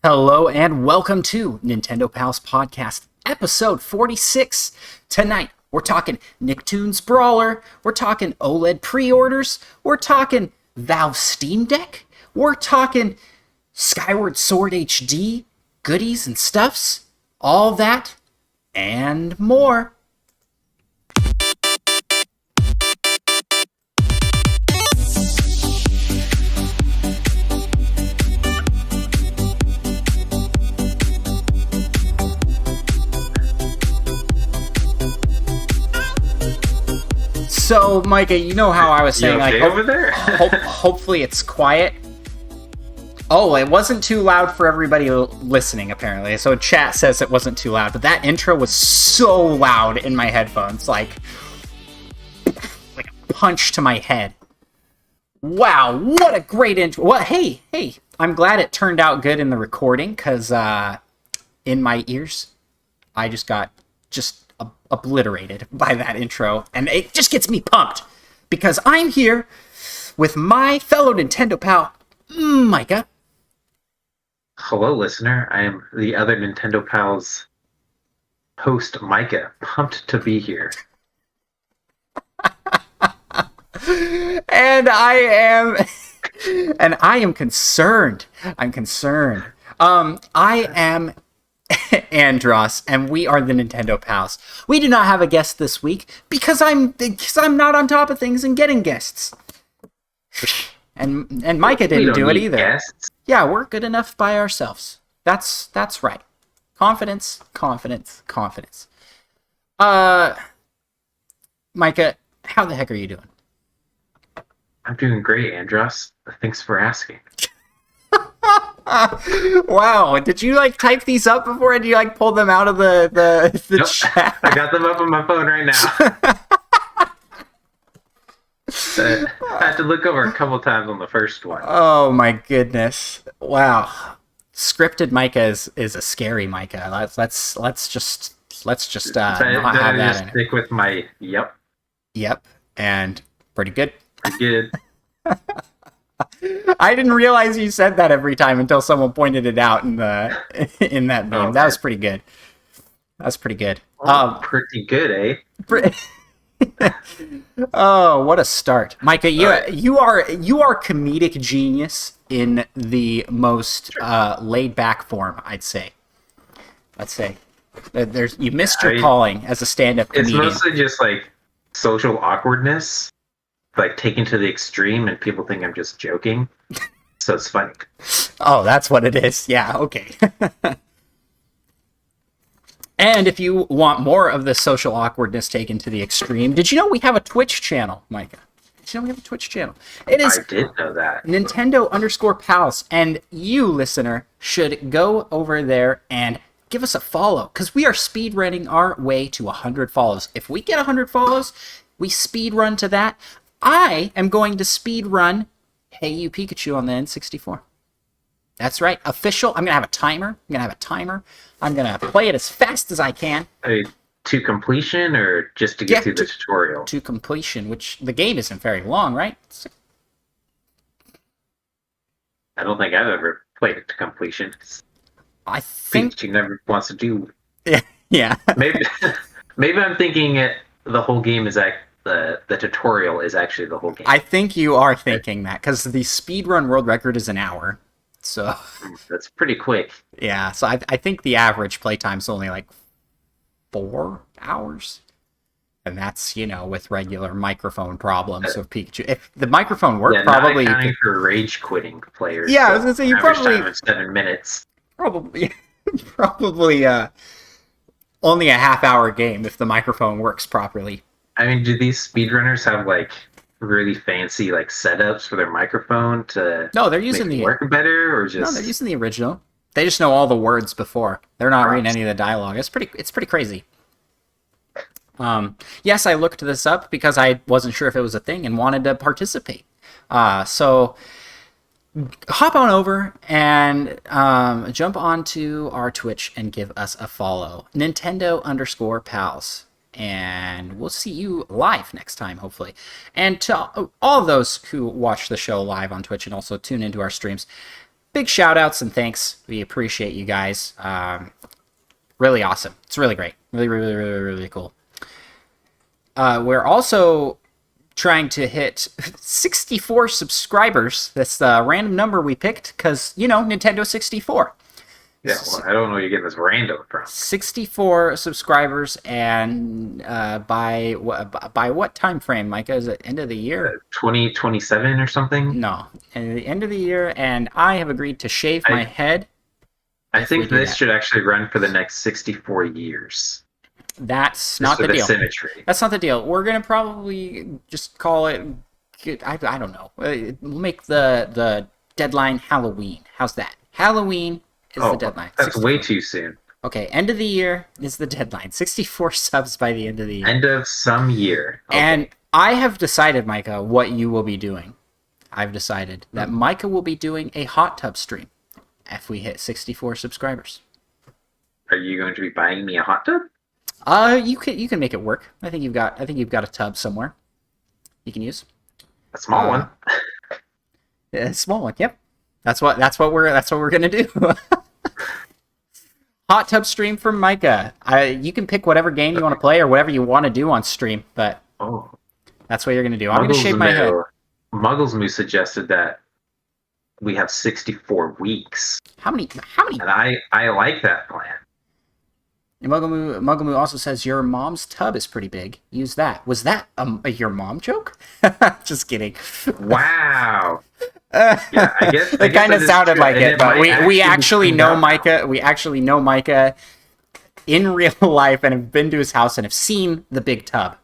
Hello and welcome to Nintendo Pals Podcast, episode 46. Tonight, we're talking Nicktoons Brawler, we're talking OLED pre-orders, we're talking Valve Steam Deck, we're talking Skyward Sword HD, goodies and stuffs, all that, and more. So, Micah, you know how I was saying, okay over there? Hopefully it's quiet. Oh, it wasn't too loud for everybody listening, apparently. So chat says it wasn't too loud, but that intro was so loud in my headphones, like a punch to my head. Wow, what a great intro! Well, hey, I'm glad it turned out good in the recording, because in my ears, I just got obliterated by that intro, and it just gets me pumped because I'm here with my fellow Nintendo pal, Micah. Hello, listener. I am the other Nintendo Pals host, Micah. Pumped to be here. And I am concerned. I'm concerned. I am Andros, and we are the Nintendo Pals. We do not have a guest this week because I'm not on top of things and getting guests. And Micah didn't do it either. Guests. Yeah, we're good enough by ourselves. That's right. Confidence. Micah, how the heck are you doing? I'm doing great, Andros. Thanks for asking. Wow, did you type these up before, and you pull them out of the Nope. chat? I got them up on my phone right now. I had to look over a couple times on the first one. Oh my goodness! Wow, scripted Micah is a scary Micah. Let's just not have that just in it. stick with my yep, and pretty good. pretty good. I didn't realize you said that every time until someone pointed it out in that meme. Oh, that was pretty good. That's pretty good. Pretty good, eh? Oh, what a start, Micah! You Right. you are comedic genius in the most laid back form, I'd say. Let's say you missed your calling as a stand-up It's comedian. mostly just social awkwardness, taken to the extreme, and people think I'm just joking. So it's funny. Oh, that's what it is. Yeah, okay. And if you want more of the social awkwardness taken to the extreme, did you know we have a Twitch channel, Micah? Did you know we have a Twitch channel? It is I did know that. Nintendo_Pals, and you, listener, should go over there and give us a follow, because we are speedrunning our way to 100 follows. If we get 100 follows, we speedrun to that. I am going to speedrun Hey You Pikachu on the N64. That's right, official. I'm going to have a timer. I'm going to play it as fast as I can. To completion, or just to get through the tutorial? To completion, which the game isn't very long, right? I don't think I've ever played it to completion. I think... Pikachu never wants to do... Yeah. Maybe I'm thinking the whole game is the tutorial is actually the whole game. I think you are thinking that, because the speedrun world record is an hour. So that's pretty quick. Yeah, so I think the average playtime is only 4 hours. And that's, with regular microphone problems of Pikachu. If the microphone worked, probably... not accounting for rage quitting players. Yeah, I was going to say, you probably... Time of 7 minutes. Probably only a half-hour game if the microphone works properly. I mean, do these speedrunners have really fancy setups for their microphone to they're using make it work better, or just... No, they're using the original. They just know all the words before. They're not reading any of the dialogue. It's pretty crazy. Yes, I looked this up because I wasn't sure if it was a thing and wanted to participate. So hop on over and jump onto our Twitch and give us a follow. Nintendo_Pals. And we'll see you live next time, hopefully. And to all of those who watch the show live on Twitch and also tune into our streams, big shout outs and thanks. We appreciate you guys. Really awesome. It's really great. Really, really, really, really cool. We're also trying to hit 64 subscribers. That's the random number we picked because, Nintendo 64. Yeah, well, I don't know where you're getting this random from. 64 subscribers, and by what time frame, Micah? Is it end of the year? 2027 or something? No, at the end of the year, and I have agreed to shave my head. I think this should actually run for the next 64 years. That's not the deal. Symmetry. That's not the deal. We're gonna probably just call it. I don't know. We'll make the deadline Halloween. How's that? Halloween is the deadline. That's 64. Way too soon. Okay, end of the year is the deadline. 64 subs by the end of the year. End of some year. Okay. And I have decided, Micah, what you will be doing. I've decided that Micah will be doing a hot tub stream if we hit 64 subscribers. Are you going to be buying me a hot tub? You can make it work. I think you've got a tub somewhere you can use. A small one. A small one. Yep. That's what we're gonna do. Hot tub stream from Micah. You can pick whatever game you want to play or whatever you want to do on stream, but that's what you're gonna do. I'm gonna shave my head. Muggles Moo suggested that we have 64 weeks. How many? And I like that plan. Mugglemoo also says your mom's tub is pretty big. Use that. Was that your mom joke? Just kidding. Wow. Yeah, I guess it kind of sounded like it, but we actually know Micah. We actually know Micah in real life and have been to his house and have seen the big tub.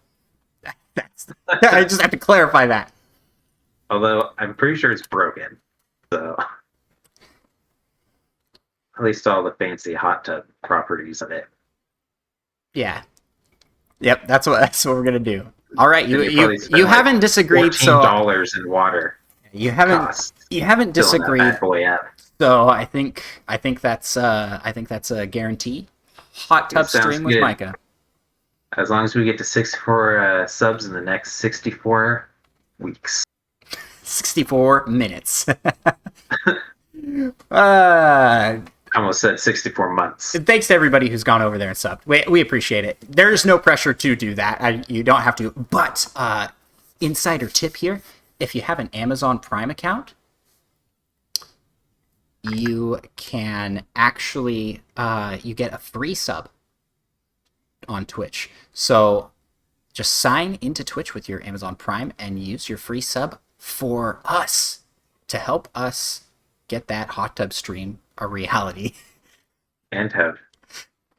I just have to clarify that. Although I'm pretty sure it's broken, so at least all the fancy hot tub properties of it. Yeah. Yep, that's what we're gonna do. All right, you haven't disagreed. $14 in water. You haven't disagreed. So I think that's a guarantee. Hot tub stream with Micah. As long as we get to 64 subs in the next 64 weeks. 64 minutes. I almost said 64 months. Thanks to everybody who's gone over there and subbed. We appreciate it. There's no pressure to do that. You don't have to. But insider tip here, if you have an Amazon Prime account, you can actually you get a free sub on Twitch. So just sign into Twitch with your Amazon Prime and use your free sub for us to help us get that hot tub stream a reality. And have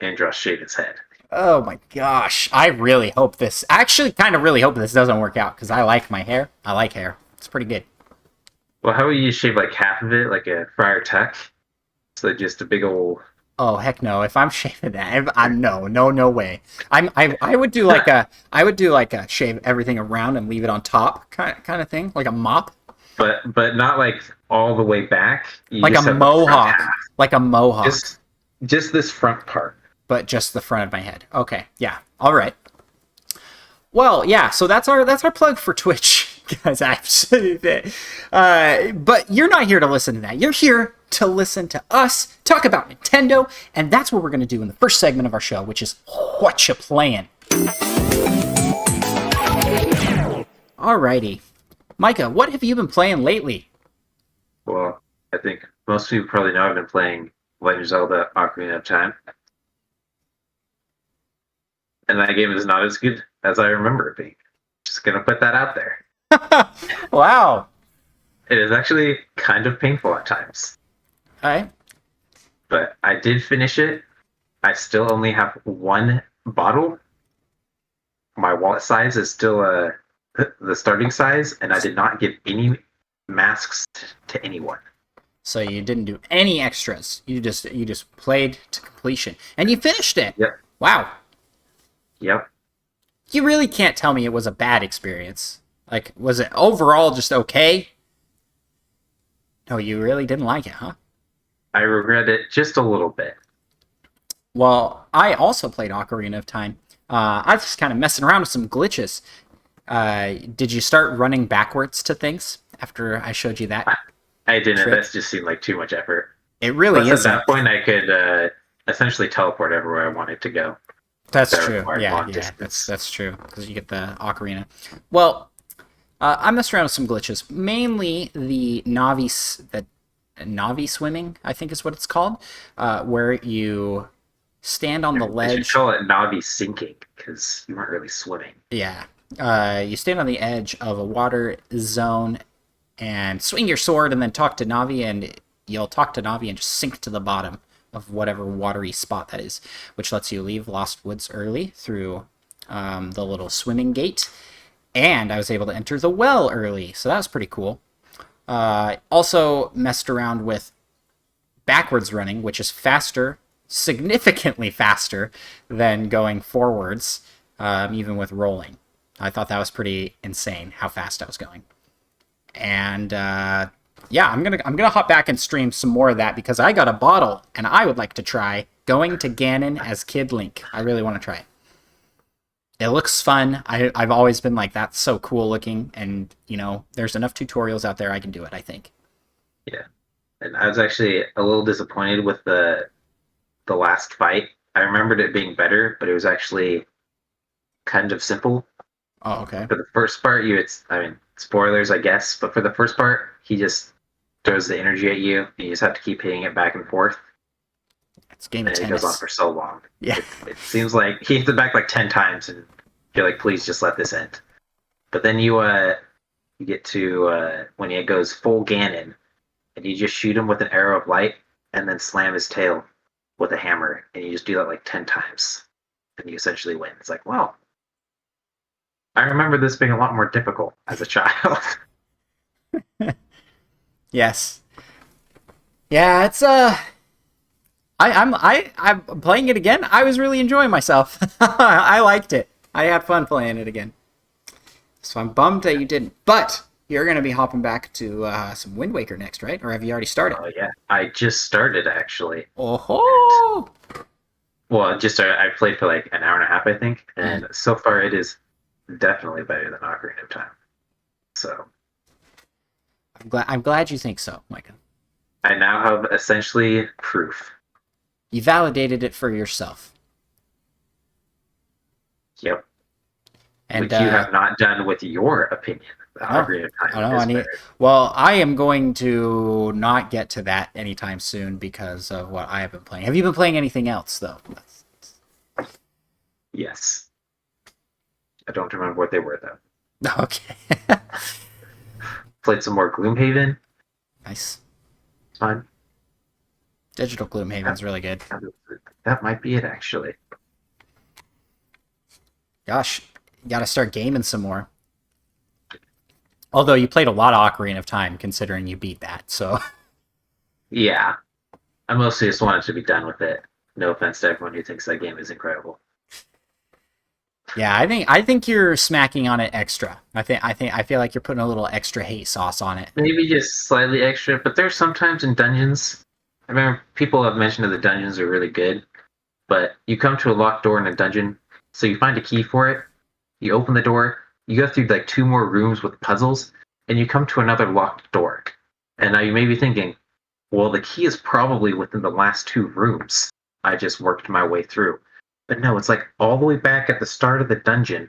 Andros shave his head. Oh my gosh. I really hope this... I actually kind of really hope this doesn't work out, because I like my hair. I like hair. It's pretty good. Well, how would you shave like half of it, like a Friar Tuck? So just a big old... Oh, heck no. If I'm shaving that, no way. I would do like a shave everything around and leave it on top kind of thing, like a mop. But not like all the way back. Like a mohawk. Like a mohawk. Just this front part. But just the front of my head. Okay. Yeah. All right. Well, yeah. So that's our plug for Twitch, guys. But you're not here to listen to that. You're here to listen to us talk about Nintendo, and that's what we're going to do in the first segment of our show, which is Whatcha Playin. Alrighty. Micah, what have you been playing lately? Well, I think most people probably know I've been playing Legend of Zelda Ocarina of Time. And that game is not as good as I remember it being. Just gonna put that out there. Wow. It is actually kind of painful at times. Alright. But I did finish it. I still only have one bottle. My wallet size is still the starting size, and I did not give any masks to anyone. So you didn't do any extras. You just played to completion, and you finished it. Yep. Wow. Yep. You really can't tell me it was a bad experience. Like, was it overall just okay? No, you really didn't like it, huh? I regret it just a little bit. Well, I also played Ocarina of Time. I was just kind of messing around with some glitches. Did you start running backwards to things after I showed you that? I didn't. trick. That just seemed like too much effort. It really Plus, at isn't. that point, I could essentially teleport everywhere I wanted to go. That's That true. required Yeah, long yeah, that's distance. that's true because you get the ocarina. Well, I messed around with some glitches, mainly the Navi swimming, I think is what it's called, where you stand on the They should ledge. call it Navi sinking because you weren't really swimming. Yeah, you stand on the edge of a water zone and swing your sword, and then talk to Navi, and you'll talk to Navi and just sink to the bottom of whatever watery spot that is, which lets you leave Lost Woods early through the little swimming gate. And I was able to enter the well early, so that was pretty cool. Also messed around with backwards running, which is faster, significantly faster than going forwards, even with rolling. I thought that was pretty insane how fast I was going. And yeah, I'm gonna hop back and stream some more of that because I got a bottle and I would like to try going to Ganon as Kid Link. I really want to try it. It looks fun. I've always been like, that's so cool looking, and there's enough tutorials out there I can do it, I think. Yeah, and I was actually a little disappointed with the last fight. I remembered it being better, but it was actually kind of simple. Oh, okay. For the first part, I mean, spoilers, I guess, but for the first part, he just throws the energy at you, and you just have to keep hitting it back and forth, It's a game of and it goes on tennis. for so long. Yeah. It seems like he hits it back like 10 times, and you're like, please just let this end. But then you get to when it goes full Ganon, and you just shoot him with an arrow of light, and then slam his tail with a hammer, and you just do that like 10 times, and you essentially win. It's like, wow, I remember this being a lot more difficult as a child. Yes. Yeah, it's I'm playing it again. I was really enjoying myself. I liked it. I had fun playing it again. So I'm bummed that you didn't. But you're gonna be hopping back to some Wind Waker next, right? Or have you already started? Oh yeah, I just started actually. Oh. Well, just I played for like an hour and a half, I think, Mm. and so far it is definitely better than Ocarina of Time. So I'm glad you think so, Micah. I now have essentially proof. You validated it for yourself. Yep, And which you have not done with your opinion. The I know. Ocarina of I Time know. is I need. better. Well, I am going to not get to that anytime soon because of what I have been playing. Have you been playing anything else though? Yes, I don't remember what they were though. Okay. Played some more Gloomhaven. Nice. It's fun. Digital Gloomhaven's really good. That might be it actually. Gosh, you got to start gaming some more. Although you played a lot of Ocarina of Time, considering you beat that. So Yeah, I mostly just wanted to be done with it. No offense to everyone who thinks that game is incredible. yeah, I think you're smacking on it extra. I feel like you're putting a little extra hate sauce on it. Maybe just slightly extra, but there's sometimes in dungeons. I remember people have mentioned that the dungeons are really good, but you come to a locked door in a dungeon, so you find a key for it, you open the door, you go through like two more rooms with puzzles, and you come to another locked door. And now you may be thinking, well, the key is probably within the last two rooms I just worked my way through. But no, it's like all the way back at the start of the dungeon,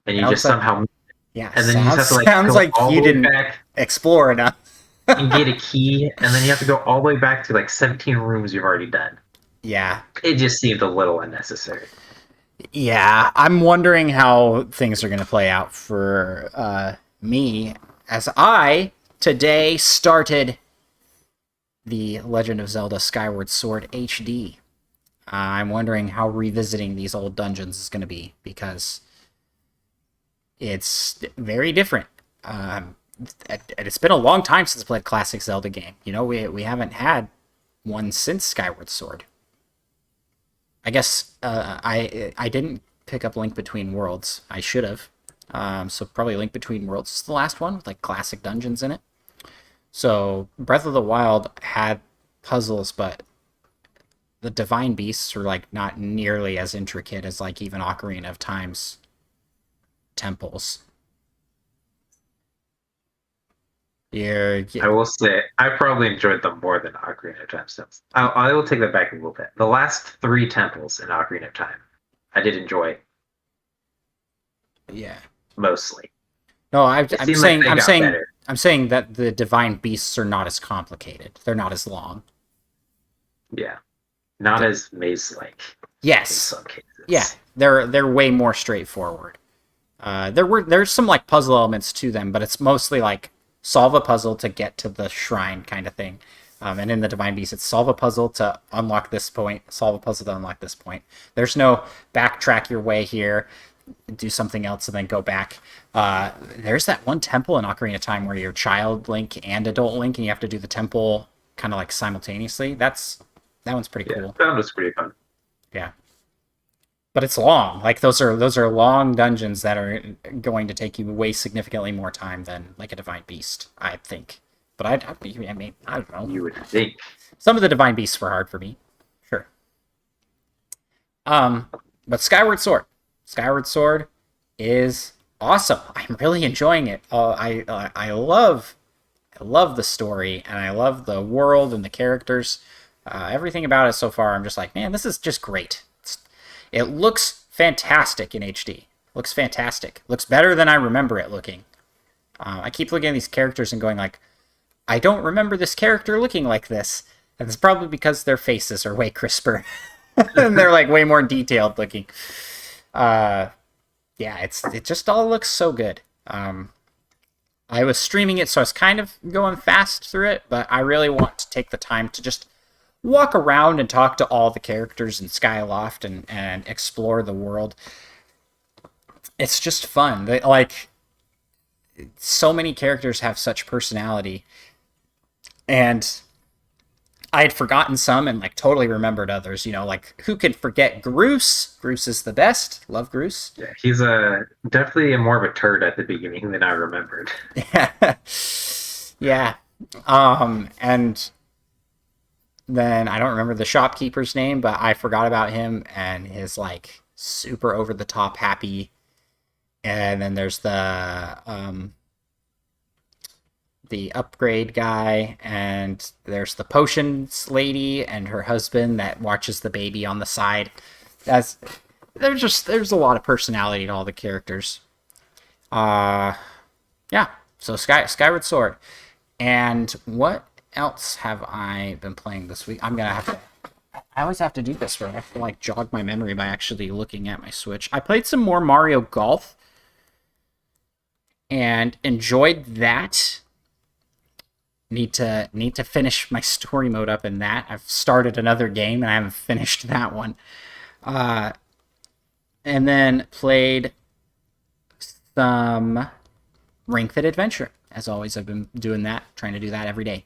and you Sounds just like somehow, yeah, and then you just have to like sounds go like all you the way didn't back explore enough. and get a key, and then you have to go all the way back to like 17 rooms you've already done. Yeah, It just seemed a little unnecessary. yeah. I'm wondering how things are going to play out for me as I today started the Legend of Zelda Skyward Sword HD. I'm wondering how revisiting these old dungeons is going to be because it's very different. It's been a long time since I played a classic Zelda game. We haven't had one since Skyward Sword. I guess I didn't pick up Link Between Worlds. I should have. So probably Link Between Worlds is the last one with like classic dungeons in it. So Breath of the Wild had puzzles, but the divine beasts were like not nearly as intricate as like even Ocarina of Time's temples. I will say I probably enjoyed them more than Ocarina of Time. Since I will take that back a little bit. The last three temples in Ocarina of Time, I did enjoy yeah. mostly. No, It seemed like they got better. I'm saying that the divine beasts are not as complicated. They're not as long. Yeah, not as maze-like in Yes. some Yeah, cases. they're way more straightforward. There's some like puzzle elements to them, but it's mostly like solve a puzzle to get to the shrine kind of thing. And in the Divine Beast, it's solve a puzzle to unlock this point, solve a puzzle to unlock this point. There's no backtrack your way here, do something else, and then go back. There's that one temple in Ocarina of Time where you're child Link and adult Link, and you have to do the temple kind of like simultaneously. That one's pretty Yeah, cool. that was pretty fun. Yeah, but it's long. Like those are long dungeons that are going to take you way significantly more time than like a Divine Beast, I think. But I mean, I don't know. You would think. Some of the Divine Beasts were hard for me, sure. But Skyward Sword is awesome. I'm really enjoying it. I love the story and I love the world and the characters. Everything about it so far, I'm just like, man, this is just great. It looks fantastic in HD. Looks fantastic. Looks better than I remember it looking. I keep looking at these characters and going like, I don't remember this character looking like this. And it's probably because their faces are way crisper. And they're like way more detailed looking. Yeah, it just all looks so good. I was streaming it, so I was kind of going fast through it, but I really want to take the time to just walk around and talk to all the characters in Skyloft and explore the world. It's just fun. Like, so many characters have such personality, and I had forgotten some and like totally remembered others. Like who could forget Groose? Groose is the best. Love Groose. Yeah, he's definitely more of a turd at the beginning than I remembered. Yeah. And then I don't remember the shopkeeper's name, but I forgot about him and his like super over the top happy. And then there's the upgrade guy, and there's the potions lady and her husband that watches the baby on the side. There's a lot of personality to all the characters. Yeah. So Skyward Sword. And what else have I been playing this week? I always have to do this where I have to like jog my memory by actually looking at my Switch. I played some more Mario Golf and enjoyed that. Need to finish my story mode up in that. I've started another game and I haven't finished that one. And then played some Ring Fit Adventure. As always, I've been doing that, trying to do that every day.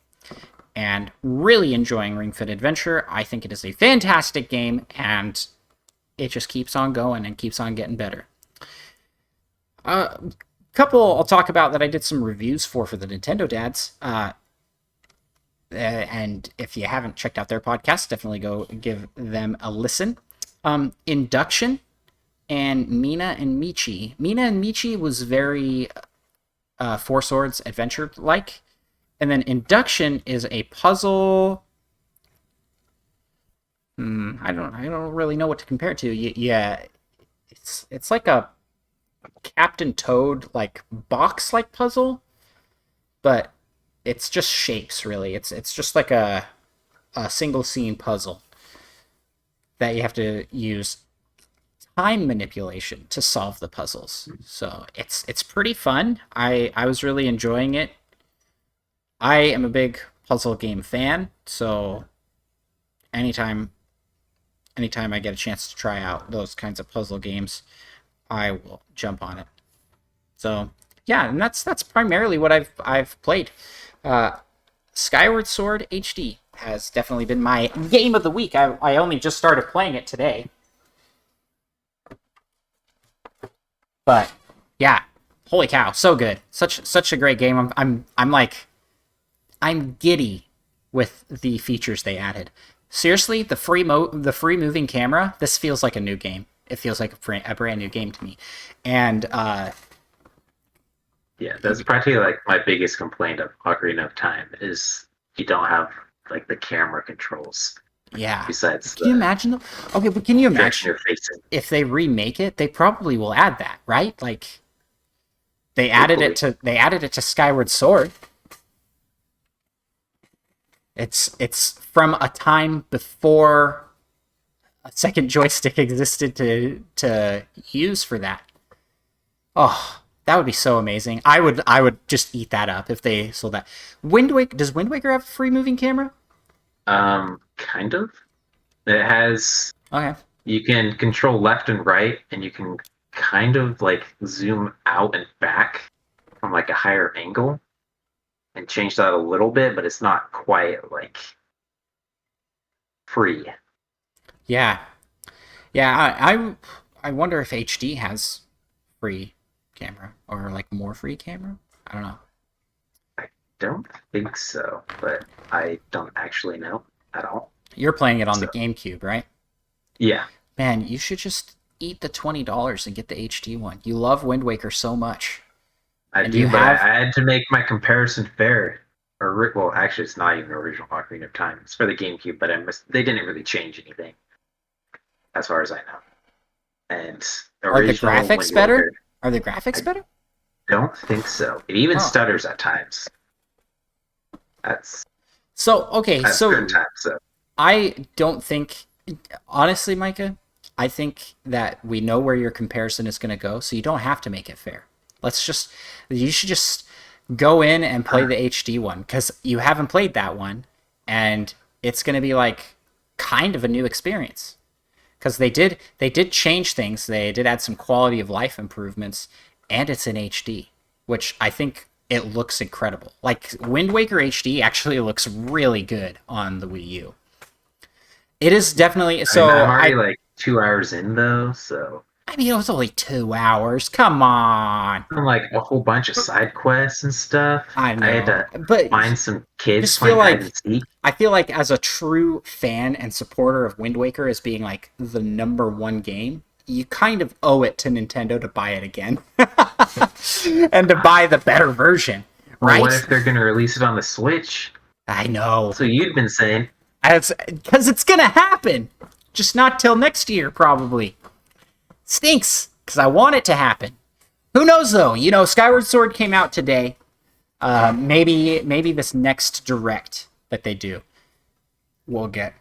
And really enjoying Ring Fit Adventure. I think it is a fantastic game, and it just keeps on going and keeps on getting better. Couple I'll talk about that I did some reviews for the Nintendo Dads. And if you haven't checked out their podcast, definitely go give them a listen. Induction and Mina and Michi. Mina and Michi was very Four Swords adventure-like. And then Induction is a puzzle. I don't really know what to compare it to. Yeah, it's like a Captain Toad like box like puzzle, but it's just shapes really. It's just like a single scene puzzle that you have to use time manipulation to solve the puzzles. So it's pretty fun. I was really enjoying it. I am a big puzzle game fan, so anytime I get a chance to try out those kinds of puzzle games, I will jump on it. So yeah, and that's primarily what I've played. Skyward Sword HD has definitely been my game of the week. I only just started playing it today, but yeah, holy cow, so good, such a great game. I'm giddy with the features they added. Seriously, the free moving camera. This feels like a new game. It feels like a brand new game to me, and Yeah, that's practically like my biggest complaint of Ocarina of Time is you don't have like the camera controls Yeah. besides Can you the imagine though? Okay, but can you direction imagine you're facing. if they remake it? They probably will add that, right? Like Hopefully, they added it to Skyward Sword. It's from a time before a second joystick existed to use for that. Oh, that would be so amazing. I would just eat that up if they sold that. Wind Waker, does Wind Waker have a free moving camera? kind of. It has Okay. you can control left and right, and you can kind of like zoom out and back from like a higher angle and change that a little bit, but it's not quite like free. Yeah. Yeah, I wonder if HD has free camera or like more free camera. I don't know. I don't think so, but I don't actually know at all. You're playing it on the So GameCube, right? yeah, Man, you should just eat the $20 and get the HD one. You love Wind Waker so much. I And do, you but have I had to make my comparison fair. Or well, actually, it's not even original Ocarina of Time. It's for the GameCube, but they didn't really change anything as far as I know. And are the original graphics Wind better? Waker, Are the graphics I better? don't think so. It even Oh. stutters at times. That's So, okay, at so certain times. So I don't think, honestly, Micah, I think that we know where your comparison is going to go, so you don't have to make it fair. You should just go in and play the HD one, because you haven't played that one, and it's going to be like kind of a new experience. Because they did change things, they did add some quality of life improvements, and it's in HD, which I think it looks incredible. Like Wind Waker HD actually looks really good on the Wii U. It is definitely I mean, so. I'm already like 2 hours in though, so I mean, it was only 2 hours. Come on. I'm like a whole bunch of side quests and stuff. I I had know, to but find some kids just feel playing hide like and seek. I feel like as a true fan and supporter of Wind Waker as being like the number one game, you kind of owe it to Nintendo to buy it again and to buy the better version, Well, what right? if they're gonna release it on the Switch? I know. So you'd been saying, Because it's gonna happen, just not till next year probably. Stinks because I want it to happen. Who knows though? You know, Skyward Sword came out today. Maybe this next direct that they do, we'll get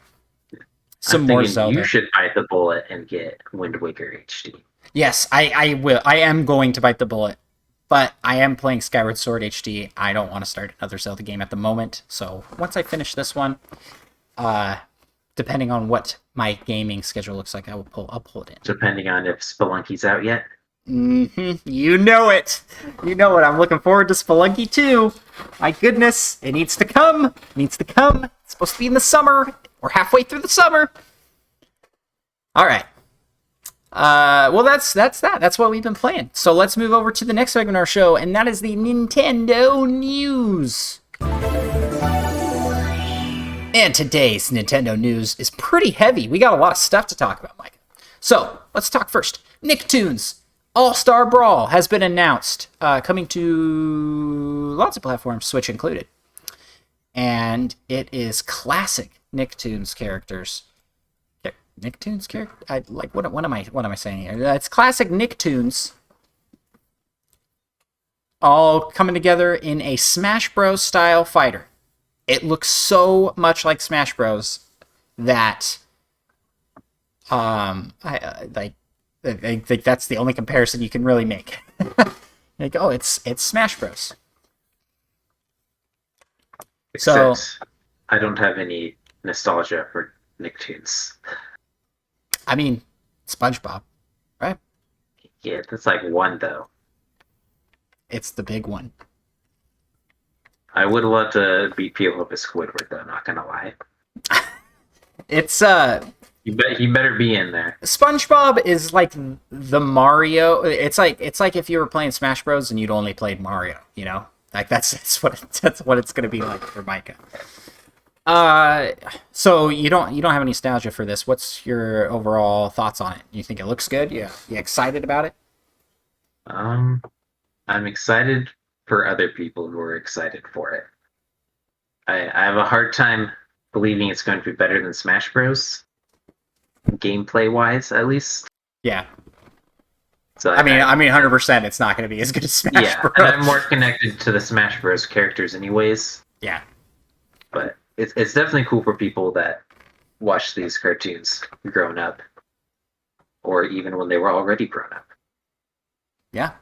some I'm more thinking Zelda. you should bite the bullet and get Wind Waker HD. Yes, I will. I am going to bite the bullet, but I am playing Skyward Sword HD. I don't want to start another Zelda game at the moment. So once I finish this one, depending on what my gaming schedule looks like, I'll pull it in. Depending on if Spelunky's out yet. You know it. You know it. I'm looking forward to Spelunky 2. My goodness, it needs to come. It needs to come. It's supposed to be in the summer. We're halfway through the summer. All right. Well, that's that. That's what we've been playing. So let's move over to the next segment of our show, and that is the Nintendo news. And today's Nintendo news is pretty heavy. We got a lot of stuff to talk about, Mike. So let's talk first. Nicktoons All-Star Brawl has been announced, coming to lots of platforms, Switch included. And it is classic Nicktoons characters. Nicktoons character? What am I saying here? It's classic Nicktoons all coming together in a Smash Bros. Style fighter. It looks so much like Smash Bros. That I think that's the only comparison you can really make. Like, oh, it's Smash Bros. So Except I don't have any nostalgia for Nicktoons. I mean, SpongeBob, right? Yeah, that's like one though. It's the big one. I would love to beat people up as Squidward though, not gonna lie. It's He better be in there. SpongeBob is like the Mario. It's like if you were playing Smash Bros. And you'd only played Mario. You know, like that's what it's gonna be like for Micah. So you don't have any nostalgia for this. What's your overall thoughts on it? You think it looks good? You excited about it? I'm excited for other people who are excited for it. I have a hard time believing it's going to be better than Smash Bros. Gameplay wise, at least. Yeah. So I mean, 100%. It's not going to be as good as Smash Bros. And I'm more connected to the Smash Bros. Characters, anyways. Yeah. But it's definitely cool for people that watch these cartoons growing up, or even when they were already grown up. Yeah.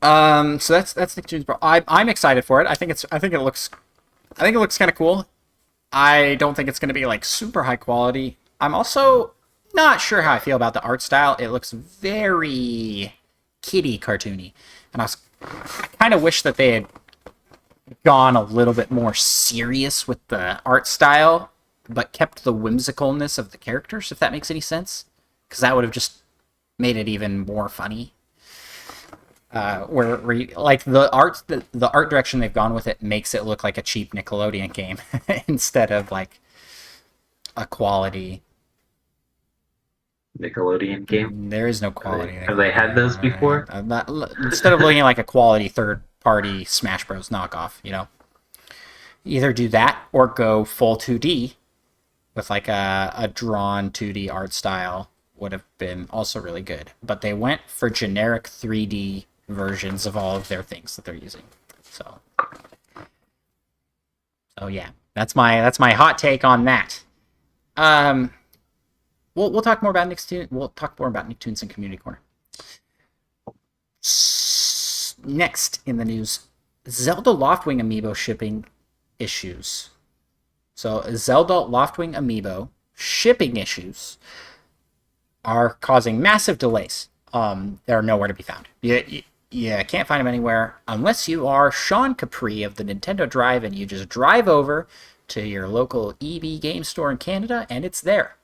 So that's Nicktoons Brawl. I'm excited for it. I think it looks kind of cool. I don't think it's going to be like super high quality. I'm also not sure how I feel about the art style. It looks very kiddie cartoony, and I kind of wish that they had gone a little bit more serious with the art style, but kept the whimsicalness of the characters, if that makes any sense, because that would have just made it even more funny. Where like the art direction they've gone with it makes it look like a cheap Nickelodeon game instead of like a quality Nickelodeon game. There is no quality. Have they had those before? Instead of looking like a quality third-party Smash Bros. Knockoff, either do that or go full 2D with like a drawn 2D art style would have been also really good. But they went for generic 3D versions of all of their things that they're using. So yeah, that's my hot take on that. We'll talk more about Nicktoons. We'll talk more about Nicktoons in Community Corner. Next in the news, Zelda Loftwing Amiibo shipping issues. So Zelda Loftwing Amiibo shipping issues are causing massive delays. They're nowhere to be found. You can't find them anywhere unless you are Sean Capri of the Nintendo Drive and you just drive over to your local EB game store in Canada and it's there.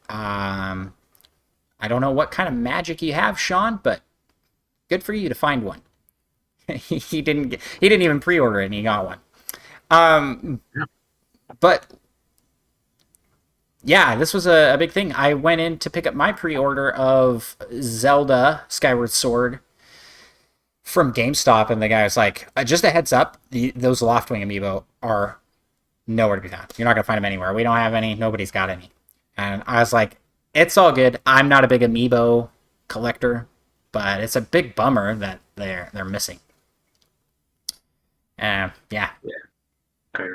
I don't know what kind of magic you have, Sean, but good for you to find one. He didn't even pre-order it and he got one. But yeah, this was a big thing. I went in to pick up my pre-order of Zelda Skyward Sword from GameStop, and the guy was like, just a heads up, those Loftwing Amiibo are nowhere to be found. You're not going to find them anywhere. We don't have any. Nobody's got any. And I was like, it's all good. I'm not a big Amiibo collector, but it's a big bummer that they're missing. Yeah.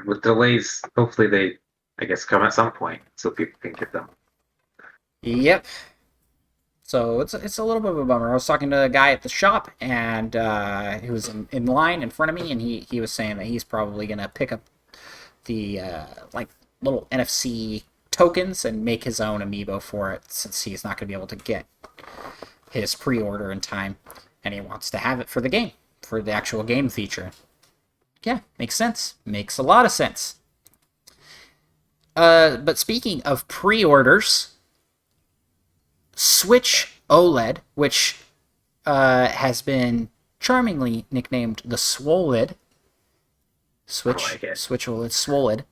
With delays, hopefully they, I guess, come at some point so people can get them. Yep. So it's a little bit of a bummer. I was talking to a guy at the shop, and he was in line in front of me, and he was saying that he's probably gonna pick up the like little NFC tokens and make his own Amiibo for it, since he's not gonna be able to get his pre-order in time, and he wants to have it for the game, for the actual game feature. Yeah, makes sense. Makes a lot of sense. But speaking of pre-orders, Switch OLED, which has been charmingly nicknamed the Swoled. Switch OLED, Swoled.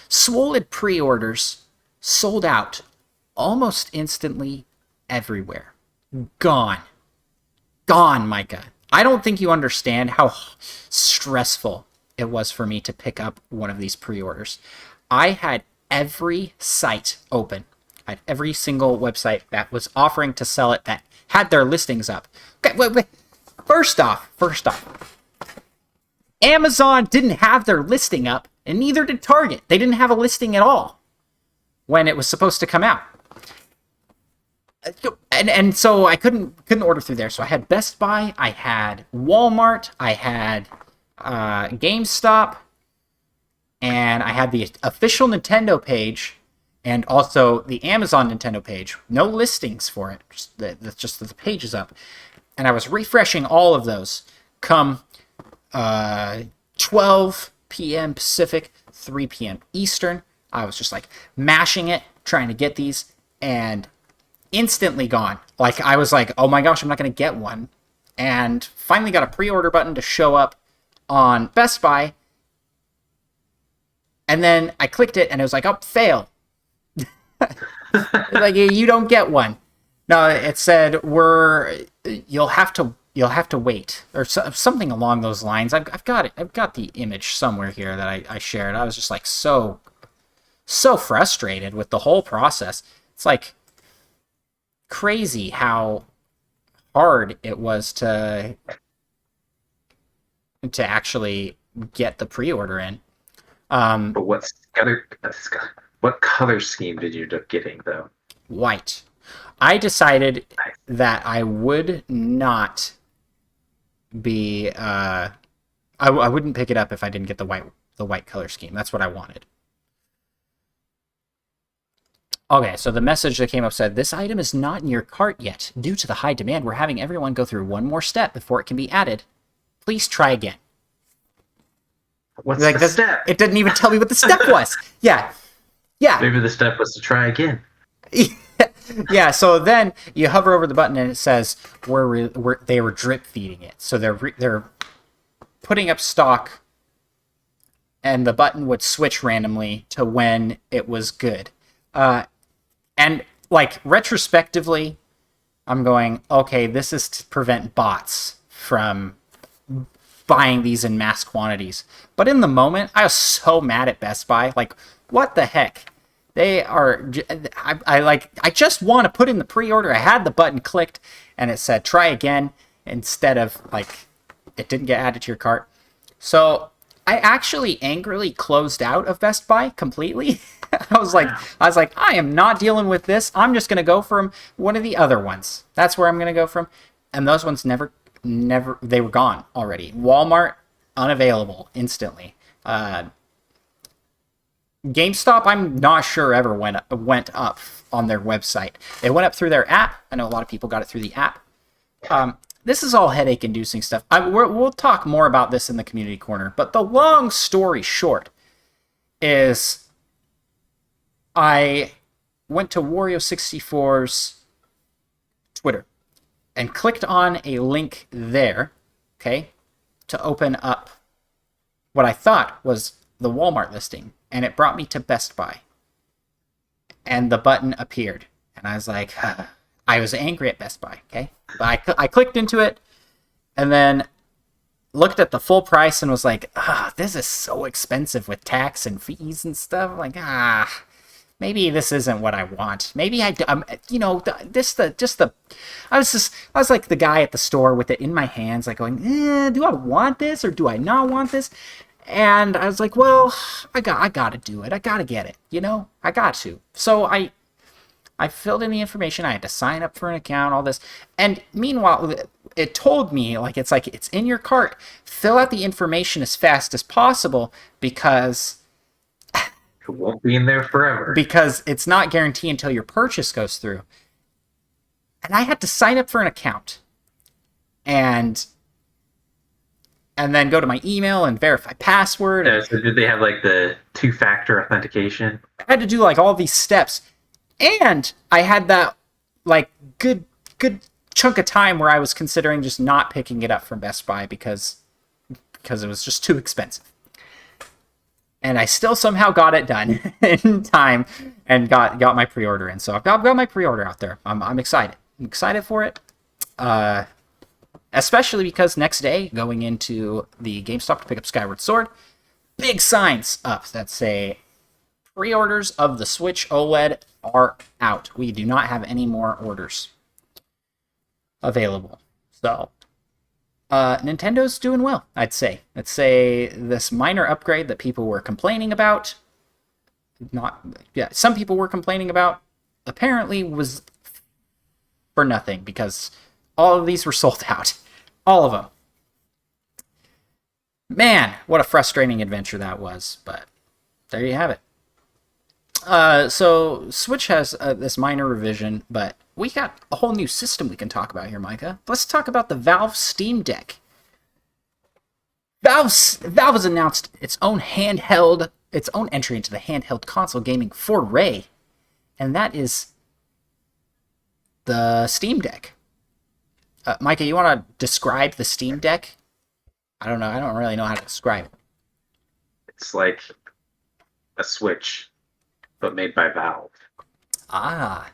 Swoled pre-orders sold out almost instantly everywhere. Gone, Micah. I don't think you understand how stressful it was for me to pick up one of these pre-orders. I had every site open. I had every single website that was offering to sell it that had their listings up. Okay, wait. First off, Amazon didn't have their listing up, and neither did Target. They didn't have a listing at all when it was supposed to come out. And so I couldn't order through there. So I had Best Buy, I had Walmart, I had GameStop, and I had the official Nintendo page, and also the Amazon Nintendo page. No listings for it, just the page is up. And I was refreshing all of those come 12 p.m. Pacific, 3 p.m. Eastern. I was just like mashing it, trying to get these, and instantly gone. Like, I was like, oh my gosh, I'm not going to get one. And finally got a pre-order button to show up on Best Buy. And then I clicked it and it was like, oh, fail. Like, you don't get one. No, it said you'll have to you'll have to wait, or something along those lines. I've got it. I've got the image somewhere here that I shared. I was just like so frustrated with the whole process. It's like crazy how hard it was to actually get the pre-order in. But what color scheme did you end up getting though? White. I decided that I would not be. I wouldn't pick it up if I didn't get the white color scheme. That's what I wanted. Okay, so the message that came up said, this item is not in your cart yet. Due to the high demand, we're having everyone go through one more step before it can be added. Please try again. What's the step? It didn't even tell me what the step was. Yeah. Maybe the step was to try again. Yeah, so then you hover over the button and it says they were drip feeding it. So they're putting up stock, and the button would switch randomly to when it was good. And like retrospectively, I'm going, okay, this is to prevent bots from buying these in mass quantities. But in the moment, I was so mad at Best Buy. Like, what the heck? They are. I just want to put in the pre-order. I had the button clicked, and it said try again instead of like it didn't get added to your cart. So I actually angrily closed out of Best Buy completely. I was like, I am not dealing with this. I'm just gonna go from one of the other ones. That's where I'm gonna go from. And those ones never, they were gone already. Walmart, unavailable instantly. GameStop, I'm not sure ever went up on their website. It went up through their app. I know a lot of people got it through the app. This is all headache-inducing stuff. We'll talk more about this in the community corner. But the long story short is I went to Wario64's Twitter and clicked on a link there, okay, to open up what I thought was the Walmart listing. And it brought me to Best Buy. And the button appeared. And I was like, I was angry at Best Buy, okay? But I clicked into it and then looked at the full price and was like, this is so expensive with tax and fees and stuff. I'm like, maybe this isn't what I want. Maybe I was like the guy at the store with it in my hands, like going, do I want this or do I not want this? And I was like, well, I got to do it. I got to get it, I got to. So I filled in the information. I had to sign up for an account, all this. And meanwhile, it told me, it's in your cart. Fill out the information as fast as possible because it won't be in there forever. Because it's not guaranteed until your purchase goes through. And I had to sign up for an account. And then go to my email and verify password. Yeah, so did they have like the two-factor authentication? I had to do like all these steps. And I had that like good chunk of time where I was considering just not picking it up from Best Buy because it was just too expensive. And I still somehow got it done in time and got my pre-order in. So I've got my pre-order out there. I'm excited. I'm excited for it. Especially because next day, going into the GameStop to pick up Skyward Sword, big signs up that say pre-orders of the Switch OLED are out. We do not have any more orders available. So, Nintendo's doing well, I'd say. I'd say this minor upgrade that people were complaining about, some people were complaining about, apparently was for nothing because all of these were sold out. All of them. Man, what a frustrating adventure that was. But there you have it. So Switch has this minor revision, but we got a whole new system we can talk about here, Micah. Let's talk about the Valve Steam Deck. Valve has announced its own entry into the handheld console gaming foray, and that is the Steam Deck. Micah, you want to describe the Steam Deck? I don't know. I don't really know how to describe it. It's like a Switch, but made by Valve. Ah.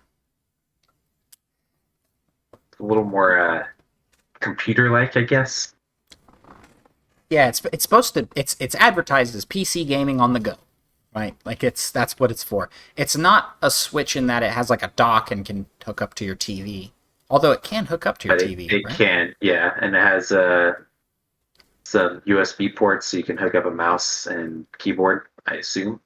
It's a little more computer-like, I guess. Yeah, it's supposed to it's advertised as PC gaming on the go, right? Like that's what it's for. It's not a Switch in that it has like a dock and can hook up to your TV. Although it can hook up to your But TV, it right? can, yeah, and it has some USB ports so you can hook up a mouse and keyboard, I assume.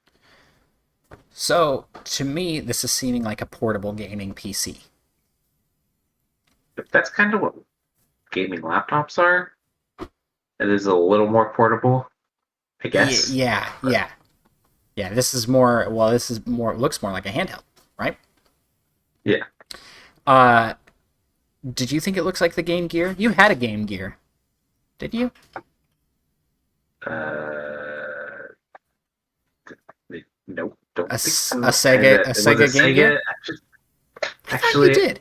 So to me, this is seeming like a portable gaming PC. But that's kind of what gaming laptops are. It is a little more portable, I guess. Yeah. This is more. Well, this is more. It looks more like a handheld, right? Yeah. Did you think it looks like the Game Gear? You had a Game Gear, did you? Nope. Don't A, think so. a Sega Game Gear? Actually, I thought you did.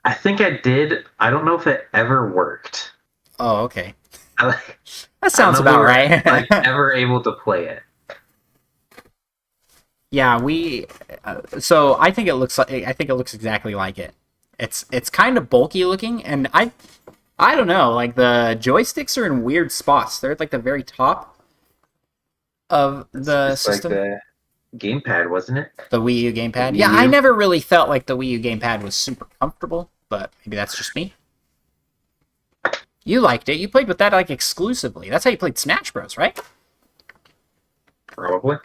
I think I did. I don't know if it ever worked. Oh, okay. That sounds about right. like ever able to play it. Yeah, we. So I think it looks like. I think it looks exactly like it. It's kind of bulky looking, and I don't know. Like the joysticks are in weird spots. They're at like the very top of the system. Like the gamepad, wasn't it? The Wii U gamepad. Yeah, I never really felt like the Wii U gamepad was super comfortable, but maybe that's just me. You liked it. You played with that like exclusively. That's how you played Smash Bros, right? Probably.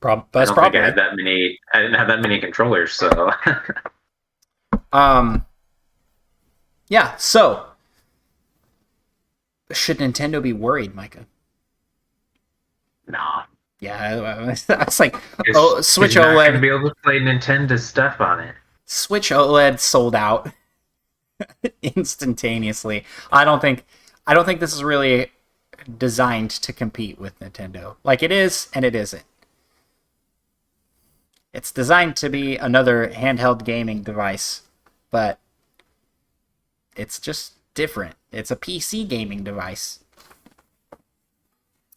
That's probably. I didn't have that many controllers, so. Yeah. So, should Nintendo be worried, Micah? Nah. Yeah, that's like, Switch you're not OLED. gonna be able to play Nintendo stuff on it. Switch OLED sold out instantaneously. I don't think this is really designed to compete with Nintendo. Like it is, and it isn't. It's designed to be another handheld gaming device, but it's just different. It's a PC gaming device.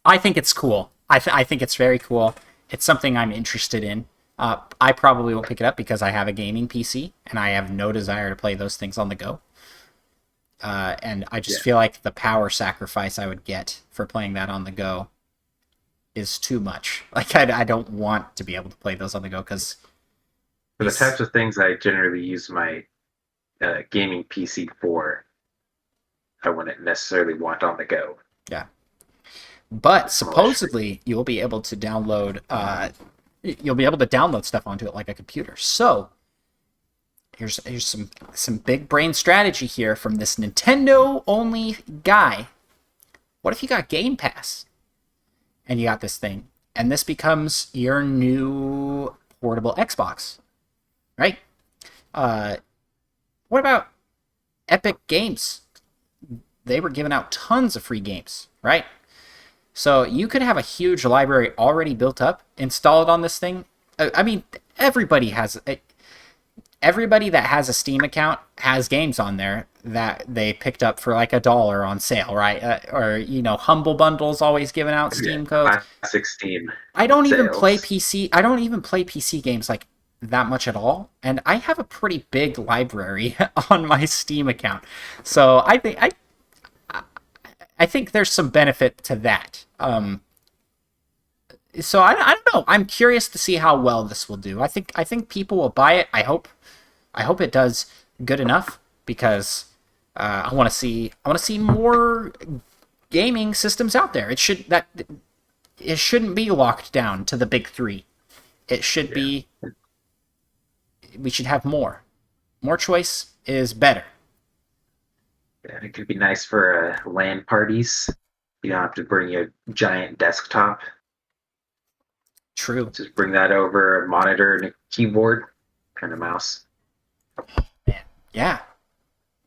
I think it's cool. I think it's very cool. It's something I'm interested in. I probably won't pick it up because I have a gaming PC and I have no desire to play those things on the go. And I just feel like the power sacrifice I would get for playing that on the go is too much. Like I don't want to be able to play those on the go because for the types of things I generally use my gaming PC for, I wouldn't necessarily want on the go. Yeah. But supposedly you'll be able to download stuff onto it like a computer. So here's some big brain strategy here from this Nintendo only guy. What if you got Game Pass and you got this thing and this becomes your new portable Xbox, right? What about Epic Games? They were giving out tons of free games, right? So you could have a huge library already built up, installed on this thing. I mean, everybody that has a Steam account has games on there that they picked up for like $1 on sale, right? Or Humble Bundle's always giving out Steam codes. Classic Steam. I don't even play PC. I don't even play PC games like that much at all, and I have a pretty big library on my Steam account. So I think there's some benefit to that. So I don't know. I'm curious to see how well this will do. I think people will buy it. I hope it does good enough because I want to see more gaming systems out there. It shouldn't be locked down to the big three. It should be. We should have more. More choice is better. Yeah, it could be nice for LAN parties. You don't have to bring a giant desktop. True. Just bring that over, a monitor and a keyboard and a mouse. Man, yeah.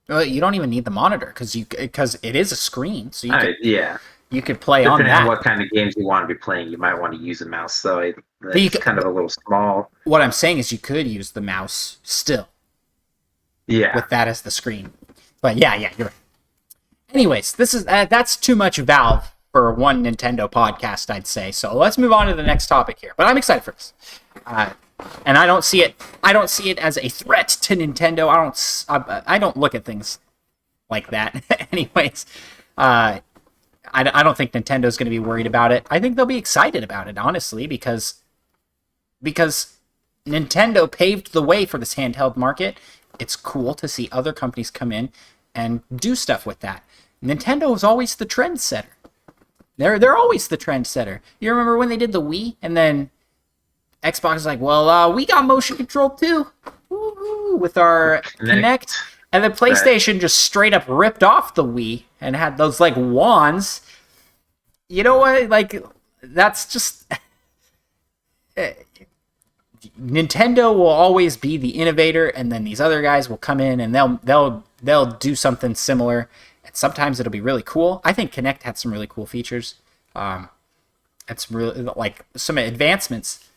Well, you don't even need the monitor because it is a screen, so you could play Depending on that. on what kind of games you want to be playing, you might want to use a mouse. So it's kind of a little small. What I'm saying is you could use the mouse still. Yeah. With that as the screen. But yeah, you're right. Anyways, that's too much Valve for one Nintendo podcast, I'd say. So let's move on to the next topic here. But I'm excited for this, and I don't see it as a threat to Nintendo. I don't look at things like that. Anyways, I don't think Nintendo's going to be worried about it. I think they'll be excited about it, honestly, because Nintendo paved the way for this handheld market. It's cool to see other companies come in and do stuff with that. Nintendo is always the trendsetter. They're always the trendsetter. You remember when they did the Wii, and then Xbox is like, well, we got motion control too. Woo-hoo, with our Kinect. And then PlayStation just straight up ripped off the Wii and had those like wands. You know what? Like, that's just Nintendo will always be the innovator, and then these other guys will come in and they'll do something similar. And sometimes it'll be really cool. I think Kinect had some really cool features. It's really like some advancements.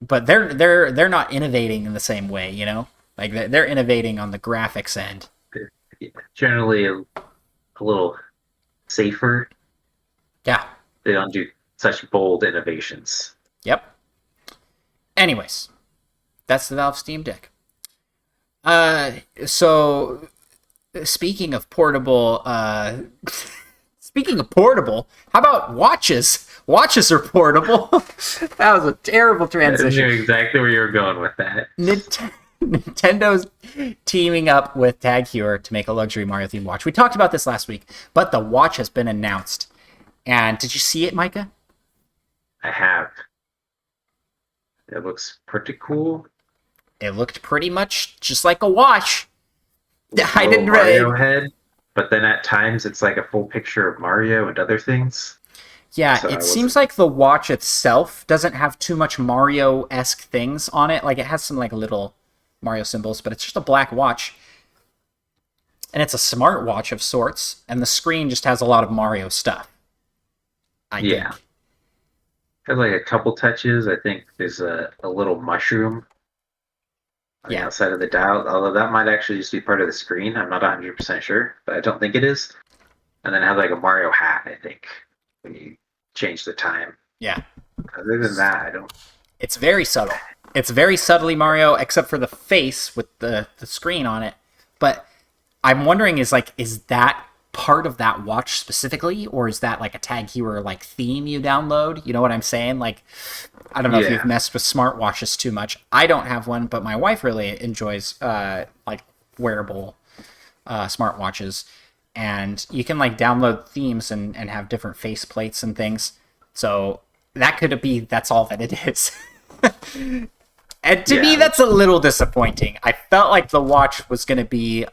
But they're not innovating in the same way, you know? Like they're innovating on the graphics end. Generally a little safer. Yeah. They don't do such bold innovations. Yep. Anyways, that's the Valve Steam Deck. So speaking of portable, how about watches? Watches are portable. That was a terrible transition. I knew exactly where you were going with that. Nintendo's teaming up with Tag Heuer to make a luxury Mario themed watch. We talked about this last week, but the watch has been announced. And did you see it, Micah? I have. It looks pretty cool. It looked pretty much just like a watch. I didn't Mario head, but then at times it's like a full picture of Mario and other things. Yeah, so it seems like the watch itself doesn't have too much Mario-esque things on it. Like, it has some like little Mario symbols, but it's just a black watch. And it's a smart watch of sorts, and the screen just has a lot of Mario stuff. I think. Has like a couple touches. I think there's a little mushroom on the outside of the dial, although that might actually just be part of the screen. I'm not 100% sure, but I don't think it is. And then it has like a Mario hat, I think, when you change the time. Yeah. Other than that, I don't... It's very subtle. It's very subtly Mario, except for the face with the screen on it. But I'm wondering, is that part of that watch specifically, or is that like a Tag Heuer like theme you download? You know what I'm saying? Like, I don't know if you've messed with smartwatches too much. I don't have one, but my wife really enjoys like wearable smartwatches, and you can like download themes and have different face plates and things. So that could be that's all that it is. And to me, that's a little disappointing. I felt like the watch was going to be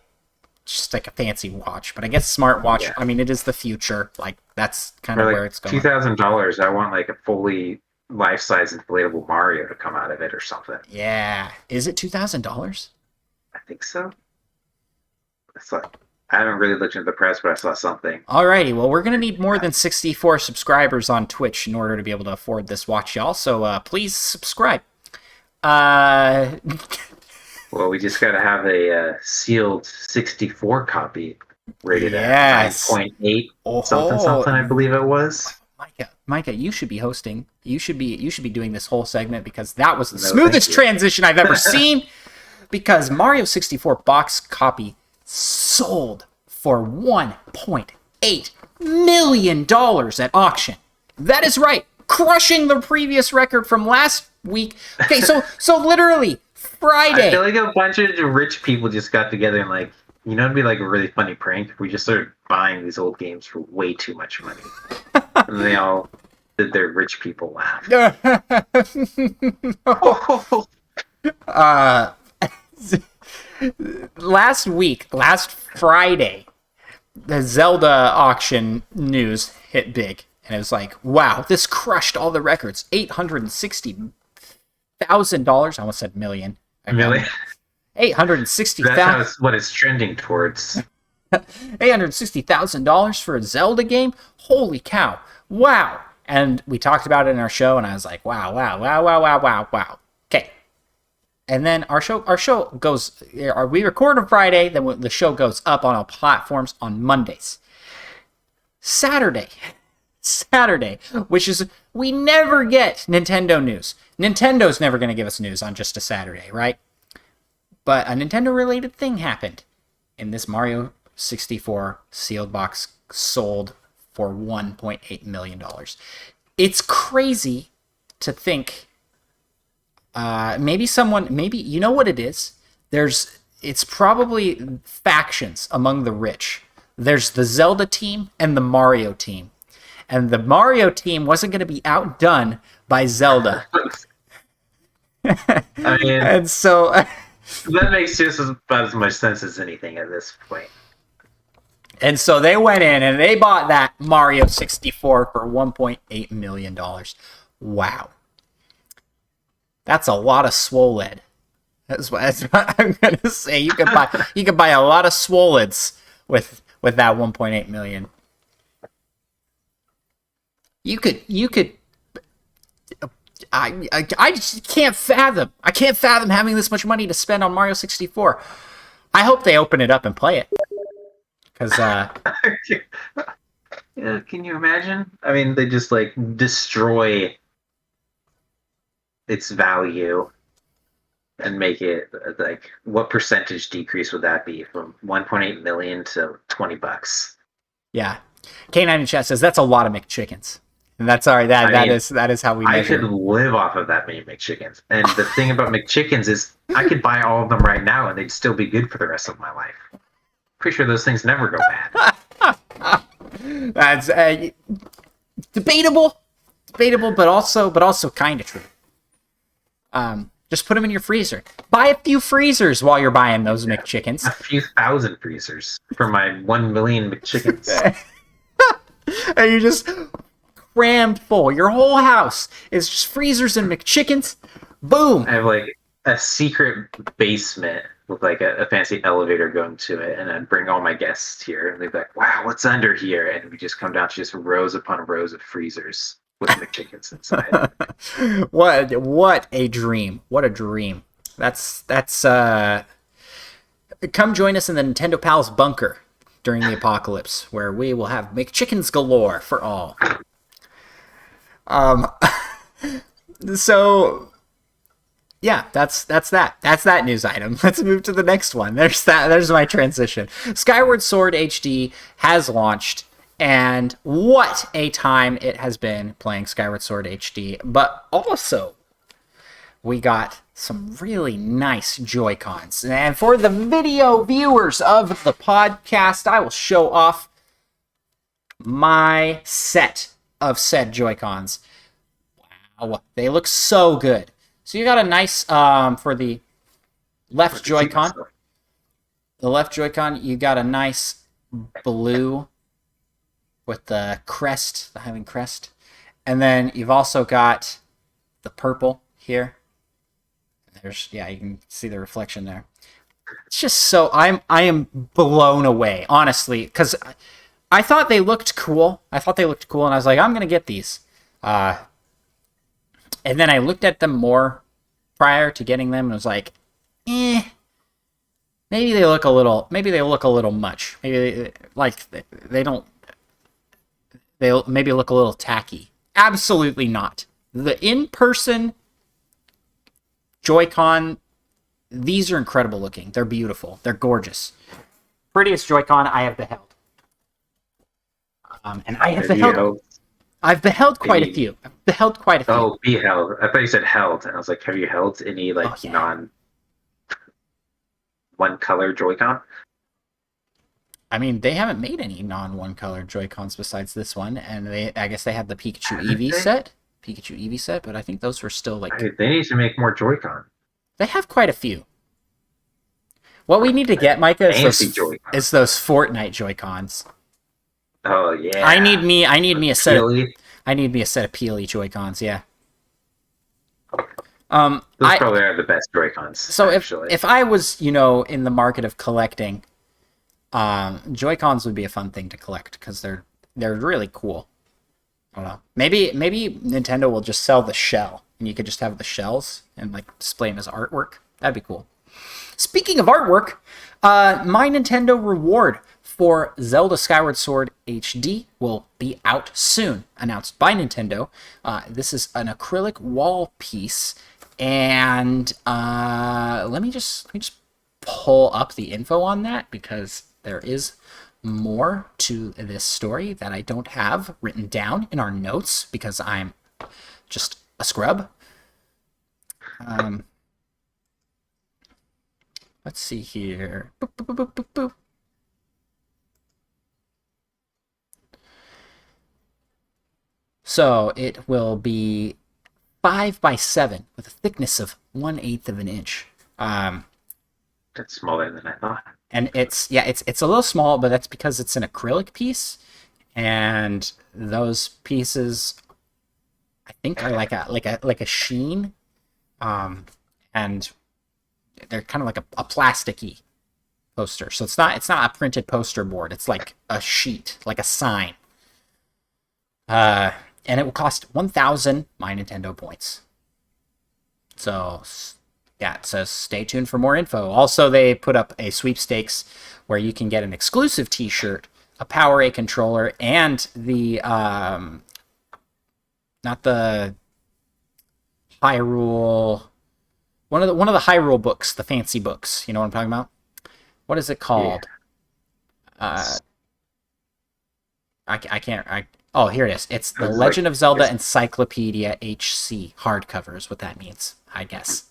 just like a fancy watch, but I guess smartwatch, I mean, it is the future. Like, that's kind of like where it's going. $2,000, I want like a fully life-size inflatable Mario to come out of it or something. Yeah. Is it $2,000? I think so. I haven't really looked into the press, but I saw something. Alrighty, well, we're going to need more than 64 subscribers on Twitch in order to be able to afford this watch, y'all, so please subscribe. Well, we just got to have a sealed 64 copy rated at 9.8 something, I believe it was. Micah, you should be hosting. You should be doing this whole segment, because that was the smoothest transition I've ever seen. Because Mario 64 box copy sold for $1.8 million at auction. That is right, crushing the previous record from last week. Okay, so literally Friday. I feel like a bunch of rich people just got together and like, you know, it'd be like a really funny prank if we just started buying these old games for way too much money. And they all did their rich people laugh. Last Friday, the Zelda auction news hit big. And it was like, wow, this crushed all the records. $860,000. I almost said million. Really? $860,000. That's what it's trending towards. $860,000 for a Zelda game? Holy cow. Wow. And we talked about it in our show, and I was like, wow. Okay. And then our show goes, we record on Friday, then the show goes up on our platforms on Mondays. Saturday, which is, we never get Nintendo news. Nintendo's never going to give us news on just a Saturday, right? But a Nintendo-related thing happened. and this Mario 64 sealed box sold for $1.8 million. It's crazy to think. Maybe you know what it is? It's probably factions among the rich. There's the Zelda team and the Mario team. And the Mario team wasn't going to be outdone by Zelda. I mean, and so that makes just about as much sense as anything at this point. And so they went in and they bought that Mario 64 for $1.8 million. Wow. That's a lot of swoled. That's what I'm gonna say. You can buy a lot of swoleds with that 1.8 million. You could. I just can't fathom. I can't fathom having this much money to spend on Mario 64. I hope they open it up and play it. Because yeah, can you imagine? I mean, they just like destroy its value and make it like, what percentage decrease would that be from 1.8 million to $20? Yeah, K9 in chat says that's a lot of McChickens, and that's all right. That is how we measure. I could live off of that many McChickens, and the thing about McChickens is I could buy all of them right now, and they'd still be good for the rest of my life. Pretty sure those things never go bad. That's debatable, but also kind of true. Just put them in your freezer. Buy a few freezers while you're buying those McChickens. A few thousand freezers for my 1 million McChickens. And you're just crammed full. Your whole house is just freezers and McChickens. Boom. I have like a secret basement with like a fancy elevator going to it, and I'd bring all my guests here, and they'd be like, "Wow, what's under here?" And we just come down to just rows upon rows of freezers with McChickens inside. What a dream! What a dream! That's come join us in the Nintendo Pals bunker during the apocalypse, where we will have McChickens galore for all. So yeah, that's that news item. Let's move to the next one. There's my transition. Skyward Sword HD has launched, and what a time it has been playing Skyward Sword HD. But also, we got some really nice Joy-Cons. And for the video viewers of the podcast, I will show off my set of said Joy-Cons. Wow, they look so good. So you got a nice, for the left Joy-Con. The left Joy-Con, you got a nice blue with the crest, the Highland crest. And then you've also got the purple here. Yeah, you can see the reflection there. It's just so, I am blown away, honestly, because I thought they looked cool. And I was like, I'm going to get these. And then I looked at them more prior to getting them and was like, maybe they look a little much. Maybe they maybe look a little tacky. Absolutely not. The in-person Joy-Con, these are incredible looking. They're beautiful. They're gorgeous. Prettiest Joy-Con I have beheld. And I have beheld. I've beheld quite a few. Oh, beheld. I thought you said held, and I was like, have you held any non one color Joy-Con? I mean, they haven't made any non-one color Joy-Cons besides this one, and I guess they had the Pikachu Eevee set, but I think those were still like. They need to make more Joy-Con. They have quite a few. What we need to get, Micah, is those Fortnite Joy-Cons. Oh yeah. I need me a set. I need me a set of PLE Joy-Cons. Yeah. Those probably are the best Joy-Cons. So if I was, in the market of collecting, Joy-Cons would be a fun thing to collect because they're really cool. I don't know. Maybe Nintendo will just sell the shell, and you could just have the shells and like display them as artwork. That'd be cool. Speaking of artwork, my Nintendo reward for Zelda Skyward Sword HD will be out soon, announced by Nintendo. This is an acrylic wall piece, and let me just pull up the info on that because there is more to this story that I don't have written down in our notes because I'm just a scrub. Let's see here. Boop, boop, boop, boop, boop. So it will be 5 by 7 with a thickness of 1/8 of an inch. That's smaller than I thought. And it's a little small, but that's because it's an acrylic piece, and those pieces, I think, are like a sheen, and they're kind of like a plasticky poster. So it's not a printed poster board. It's like a sheet, like a sign. And it will cost 1,000 My Nintendo points. So, yeah, it says stay tuned for more info. Also, they put up a sweepstakes where you can get an exclusive T-shirt, a Power A controller, and the not the Hyrule, one of the Hyrule books, the fancy books. You know what I'm talking about? What is it called? Yeah. I can't. Oh, here it is. It's the Legend of Zelda Encyclopedia HC hardcover is what that means, I guess.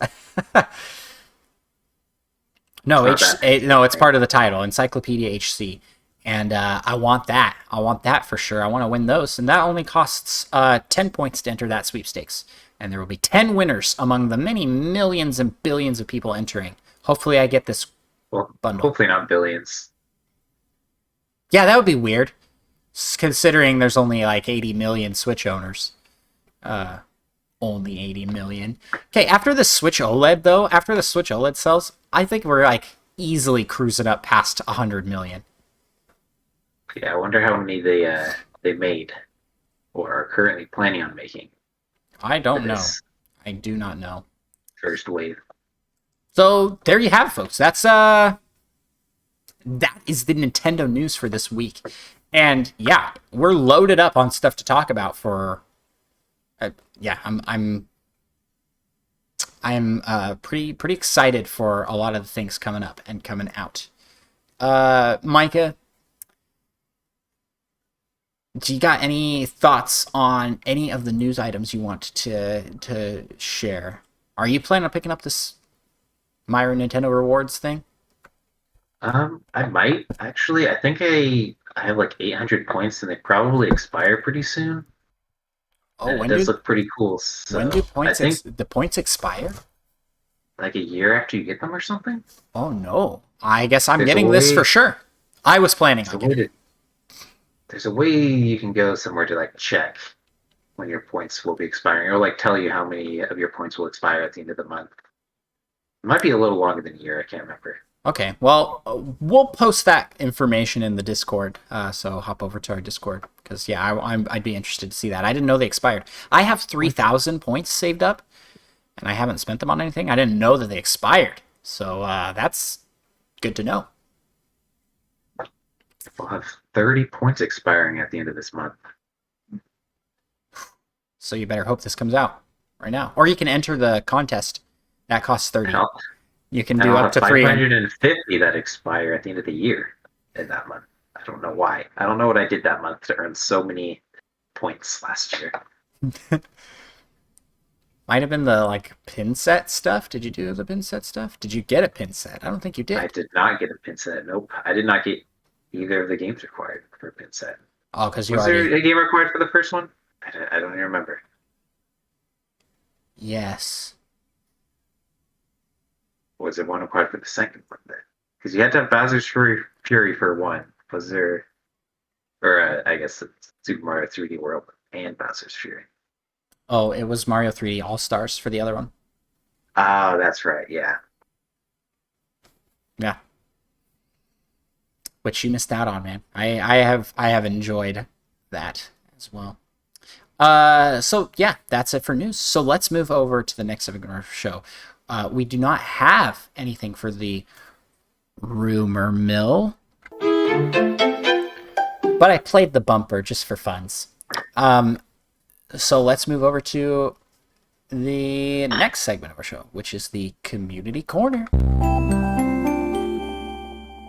No, it's part of the title, Encyclopedia HC. And I want that. I want that for sure. I want to win those. And that only costs 10 points to enter that sweepstakes. And there will be 10 winners among the many millions and billions of people entering. Hopefully I get this bundle. Hopefully not billions. Yeah, that would be weird. Considering there's only like 80 million Switch owners. Only 80 million. Okay, after the Switch OLED, though, after the Switch OLED sells, I think we're like easily cruising up past 100 million. Yeah, I wonder how many they made or are currently planning on making. I don't know. I do not know. First wave. So there you have it, folks. That is the Nintendo news for this week. And yeah, we're loaded up on stuff to talk about for. Yeah, I'm pretty excited for a lot of the things coming up and coming out. Micah, do you got any thoughts on any of the news items you want to share? Are you planning on picking up this Myra Nintendo Rewards thing? I might actually. I think I have like 800 points, and they probably expire pretty soon. Oh, it does look pretty cool. So when do the points expire? Like a year after you get them or something? Oh no! I guess I'm getting this for sure. I was planning on getting it. There's a way you can go somewhere to like check when your points will be expiring, or like tell you how many of your points will expire at the end of the month. It might be a little longer than a year. I can't remember. Okay, well, we'll post that information in the Discord, so hop over to our Discord, because, yeah, I'd be interested to see that. I didn't know they expired. I have 3,000 points saved up, and I haven't spent them on anything. I didn't know that they expired, so that's good to know. We'll have 30 points expiring at the end of this month. So you better hope this comes out right now. Or you can enter the contest. That costs 30. You can do up to 550 that expire at the end of the year in that month. I don't know why. I don't know what I did that month to earn so many points last year. Might have been the pin set stuff. Did you do the pin set stuff? Did you get a pin set? I don't think you did. I did not get a pin set. Nope. I did not get either of the games required for a pin set. Oh, because you was there a game required for the first one? I don't even remember. Yes. Was there one required for the second one then? Because you had to have Bowser's Fury for one. Was there, or I guess Super Mario 3D World and Bowser's Fury. Oh, it was Mario 3D All-Stars for the other one. Oh, that's right. Yeah. Yeah. Which you missed out on, man. I have enjoyed that as well. So yeah, that's it for news. So let's move over to the next segment of our show. We do not have anything for the rumor mill, but I played the bumper just for funs. So let's move over to the next segment of our show, which is the Community Corner.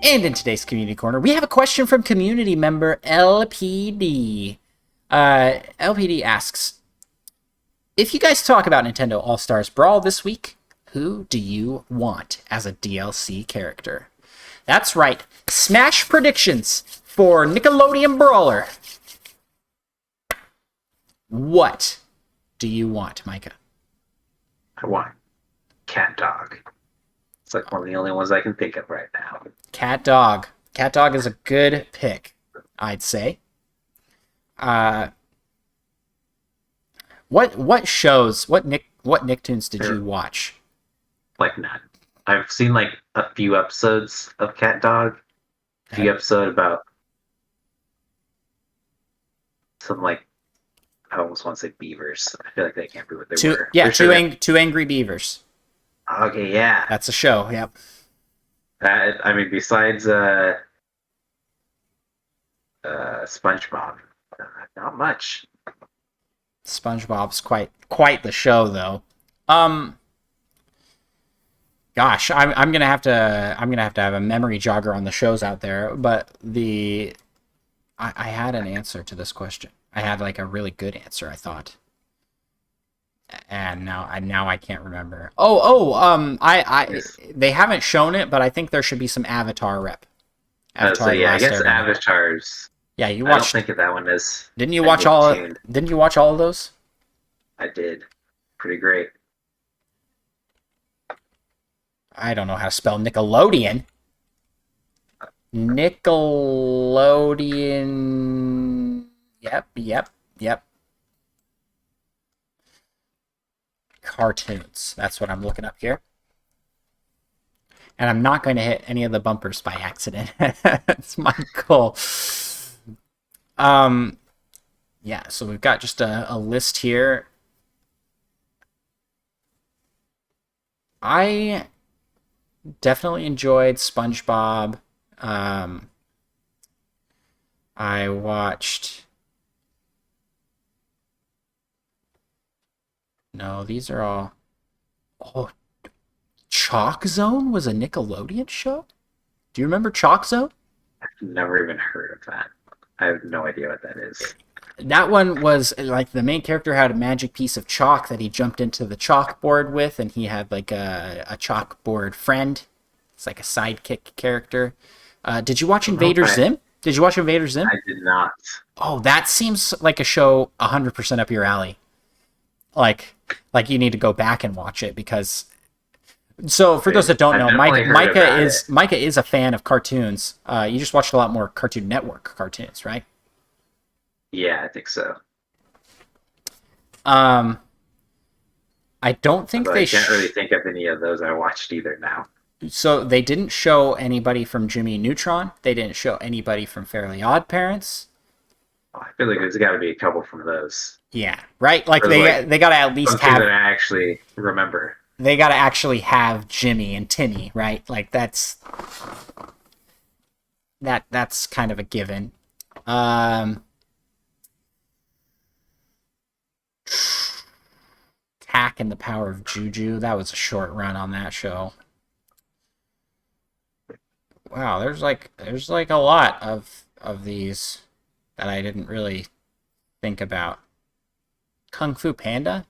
And in today's Community Corner, we have a question from community member ElPeeDee. ElPeeDee asks, if you guys talk about Nintendo All-Star Brawl this week, who do you want as a DLC character? That's right, Smash predictions for Nickelodeon Brawler. What do you want, Micah? I want Cat Dog. It's like one of the only ones I can think of right now. Cat Dog. Cat Dog is a good pick, I'd say. What shows? What Nicktoons did you watch? Like none. I've seen like a few episodes of Cat Dog. A few episodes about some like, I almost want to say beavers. I feel like they can't be what they were. Yeah, two angry beavers. Okay, yeah. That's a show, yep. I mean, besides SpongeBob, not much. SpongeBob's quite the show, though. Gosh, I'm gonna have to have a memory jogger on the shows out there, but I had an answer to this question. I had like a really good answer, I thought. And now I can't remember. They haven't shown it, but I think there should be some Avatar rep. So yeah, I guess Avatars. Yeah, you watched. I don't think of that one as. Didn't you watch all? Didn't you watch all of those? I did. Pretty great. I don't know how to spell Nickelodeon. Nickelodeon. Yep. Cartoons. That's what I'm looking up here. And I'm not going to hit any of the bumpers by accident. That's my goal. Yeah, so we've got just a list here. I definitely enjoyed SpongeBob. I watched... No, these are all... Oh, Chalk Zone was a Nickelodeon show? Do you remember Chalk Zone? I've never even heard of that. I have no idea what that is. That one was like the main character had a magic piece of chalk that he jumped into the chalkboard with, and he had like a chalkboard friend. It's like a sidekick character. Did you watch Invader Zim? Did you watch Invader Zim? I did not. Oh, that seems like a show 100% up your alley. Like you need to go back and watch it because. So for those that don't know, Micah is a fan of cartoons. You just watched a lot more Cartoon Network cartoons, right? Yeah, I think so. I don't think I can't really think of any of those I watched either now. So they didn't show anybody from Jimmy Neutron. They didn't show anybody from Fairly Odd Parents. I feel like there's got to be a couple from those. Yeah, right. Like they got to at least have that I actually remember. They got to actually have Jimmy and Timmy, right? Like that's kind of a given. Tack and the Power of Juju. That was a short run on that show. Wow, there's like a lot of these that I didn't really think about. Kung Fu Panda.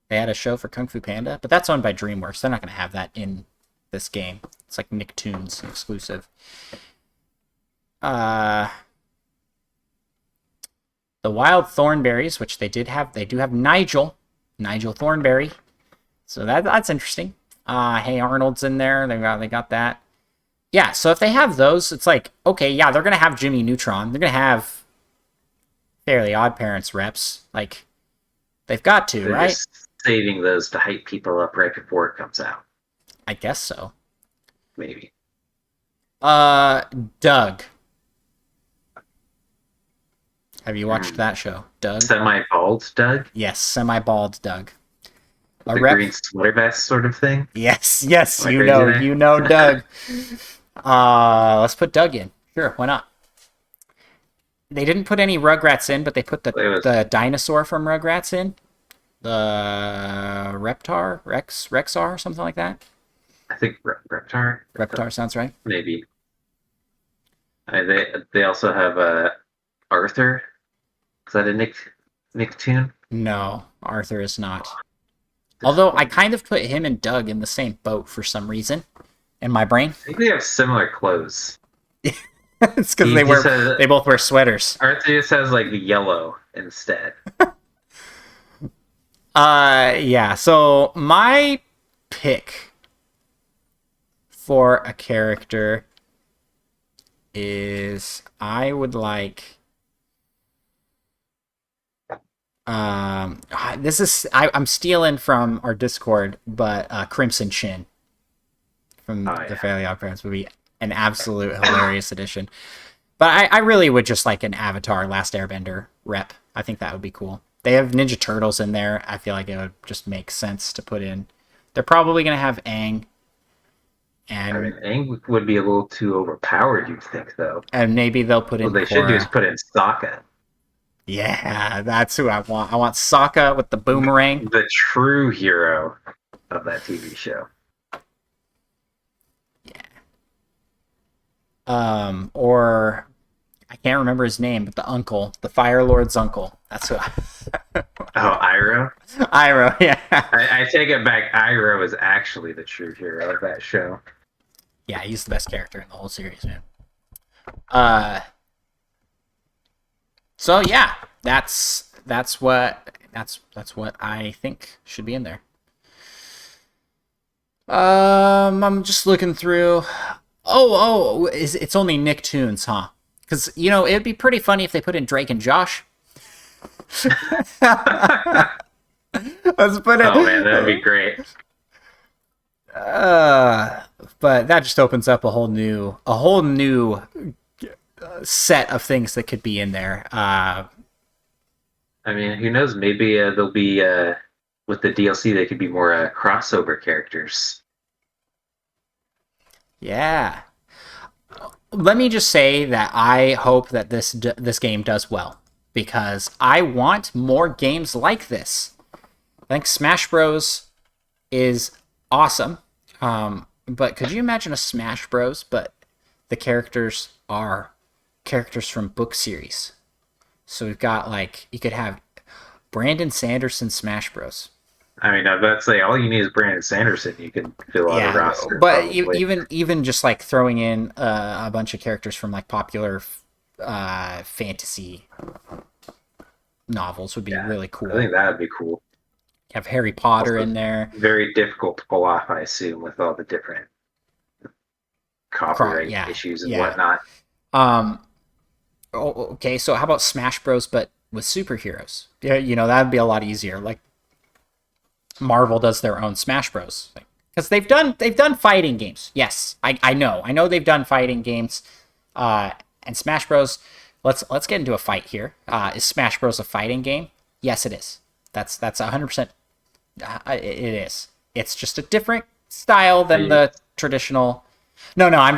They had a show for Kung Fu Panda, but that's owned by DreamWorks. They're not going to have that in this game. It's like Nicktoons exclusive. The Wild Thornberries, which they do have Nigel Thornberry. So that's interesting. Hey Arnold's in there. They got that. Yeah, so if they have those, it's like, okay, yeah, they're going to have Jimmy Neutron. They're going to have Fairly Odd Parents reps. Like, they've got to, they're right? Just saving those to hype people up right before it comes out. I guess so. Maybe. Doug. Have you watched that show, Doug? Semi-bald Doug? Yes, semi-bald Doug. The green sweater vest sort of thing? Yes, you know Doug. Let's put Doug in. Sure, why not? They didn't put any Rugrats in, but they put the dinosaur from Rugrats in. The Rexar, something like that. I think Reptar. Reptar sounds right. Maybe. They also have Arthur. Is that a Nicktoon? No, Arthur is not. Although I kind of put him and Doug in the same boat for some reason in my brain. I think they have similar clothes. It's because they both wear sweaters. Arthur just has like yellow instead. Yeah. So my pick for a character is I would like. This is I'm stealing from our Discord, but Crimson Chin from the Fairly Odd Parents would be an absolute hilarious addition. But I really would just like an Avatar Last Airbender rep. I think that would be cool. They have Ninja Turtles in there. I feel like it would just make sense to put in. They're probably gonna have Aang. And I mean, Aang would be a little too overpowered, you'd think, though. And maybe they'll put in. What they should do is put in Sokka. Yeah, that's who I want. I want Sokka with the boomerang. The true hero of that TV show. Yeah. Or I can't remember his name, but the uncle, the Fire Lord's uncle. That's who. Oh, Iroh? Iroh, yeah. I take it back. Iroh is actually the true hero of that show. Yeah, he's the best character in the whole series, man. So yeah, that's what I think should be in there. I'm just looking through. It's only Nicktoons, huh? Because it'd be pretty funny if they put in Drake and Josh. Let's put it. Oh man, that'd be great. But that just opens up a whole new set of things that could be in there. I mean, who knows? Maybe there'll be with the DLC, they could be more crossover characters. Yeah. Let me just say that I hope that this game does well, because I want more games like this. I think Smash Bros is awesome. But could you imagine a Smash Bros, but the characters are characters from book series? So we've got you could have Brandon Sanderson Smash Bros. I mean, I was about to say, all you need is Brandon Sanderson. You can fill out a roster. But even just throwing in a bunch of characters from popular fantasy novels would be really cool. I think that would be cool. You have Harry Potter in there. Very difficult to pull off, I assume, with all the different copyright issues and whatnot. Okay, so how about Smash Bros, but with superheroes? Yeah, that'd be a lot easier. Marvel does their own Smash Bros. Because they've done fighting games. Yes, I know they've done fighting games. And Smash Bros. Let's get into a fight here. Is Smash Bros. A fighting game? Yes, it is. That's 100%. It is. It's just a different style than the traditional. No, I'm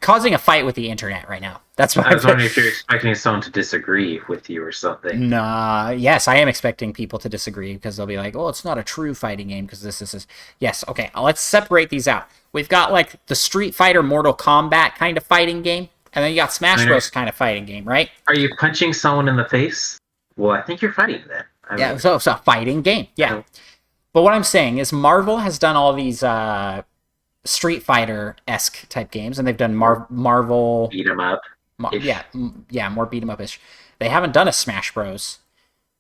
causing a fight with the internet right now. That's what I was wondering if you're expecting someone to disagree with you or something. Nah, yes, I am expecting people to disagree, because they'll be like, "Oh, it's not a true fighting game because this is." Yes, okay. Let's separate these out. We've got the Street Fighter, Mortal Kombat kind of fighting game, and then you got Smash Bros. Kind of fighting game, right? Are you punching someone in the face? Well, I think you're fighting then. So it's a fighting game. Yeah. But what I'm saying is Marvel has done all these Street Fighter-esque type games, and they've done Marvel beat 'em up. More beat 'em up-ish. They haven't done a Smash Bros.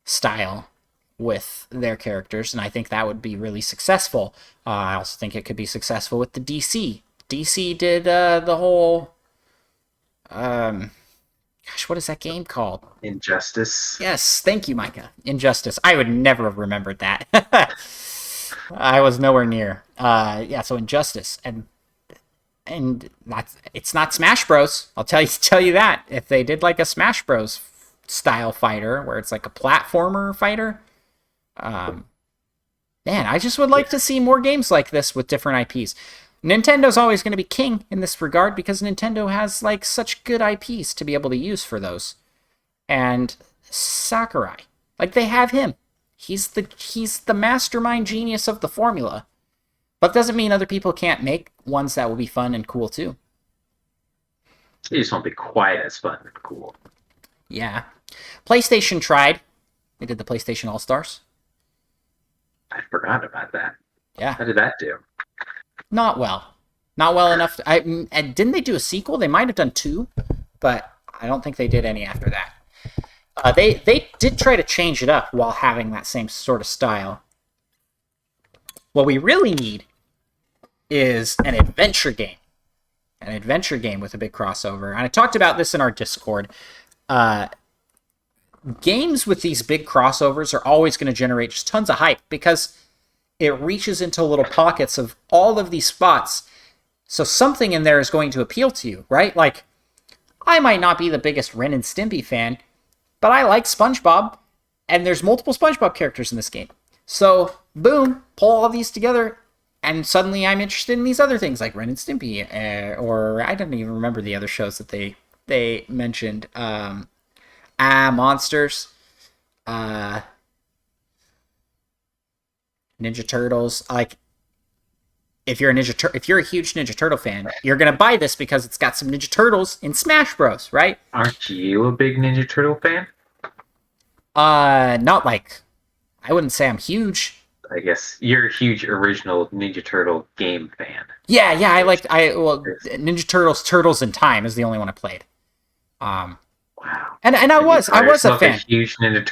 Style with their characters, and I think that would be really successful. I also think it could be successful with the DC. DC did the whole what is that game called? Injustice. Yes, thank you, Micah. Injustice. I would never have remembered that. I was nowhere near. So Injustice, and it's not Smash Bros. I'll tell you that. If they did a Smash Bros. Style fighter where it's a platformer fighter, man, I just would like to see more games like this with different IPs. Nintendo's always going to be king in this regard because Nintendo has such good IPs to be able to use for those. And Sakurai, they have him. He's the mastermind genius of the formula. But doesn't mean other people can't make ones that will be fun and cool too. They just won't be quite as fun and cool. Yeah. PlayStation tried. They did the PlayStation All-Stars. I forgot about that. Yeah. How did that do? Not well. Not well enough. And didn't they do a sequel? They might have done 2, but I don't think they did any after that. They did try to change it up while having that same sort of style. What we really need is an adventure game. An adventure game with a big crossover. And I talked about this in our Discord. Games with these big crossovers are always going to generate just tons of hype because it reaches into little pockets of all of these spots. So something in there is going to appeal to you, right? Like, I might not be the biggest Ren and Stimpy fan, but I like SpongeBob, and there's multiple SpongeBob characters in this game. So, boom, pull all these together, and suddenly I'm interested in these other things, like Ren and Stimpy, or I don't even remember the other shows that they mentioned. Monsters, Ninja Turtles. Like, if you're a huge Ninja Turtle fan, you're gonna buy this because it's got some Ninja Turtles in Smash Bros. Right? Aren't you a big Ninja Turtle fan? Not like, I wouldn't say I'm huge. I guess you're a huge original Ninja Turtle game fan. Yeah, Ninja Turtles in Time is the only one I played. Wow. And I was a fan. A huge Ninja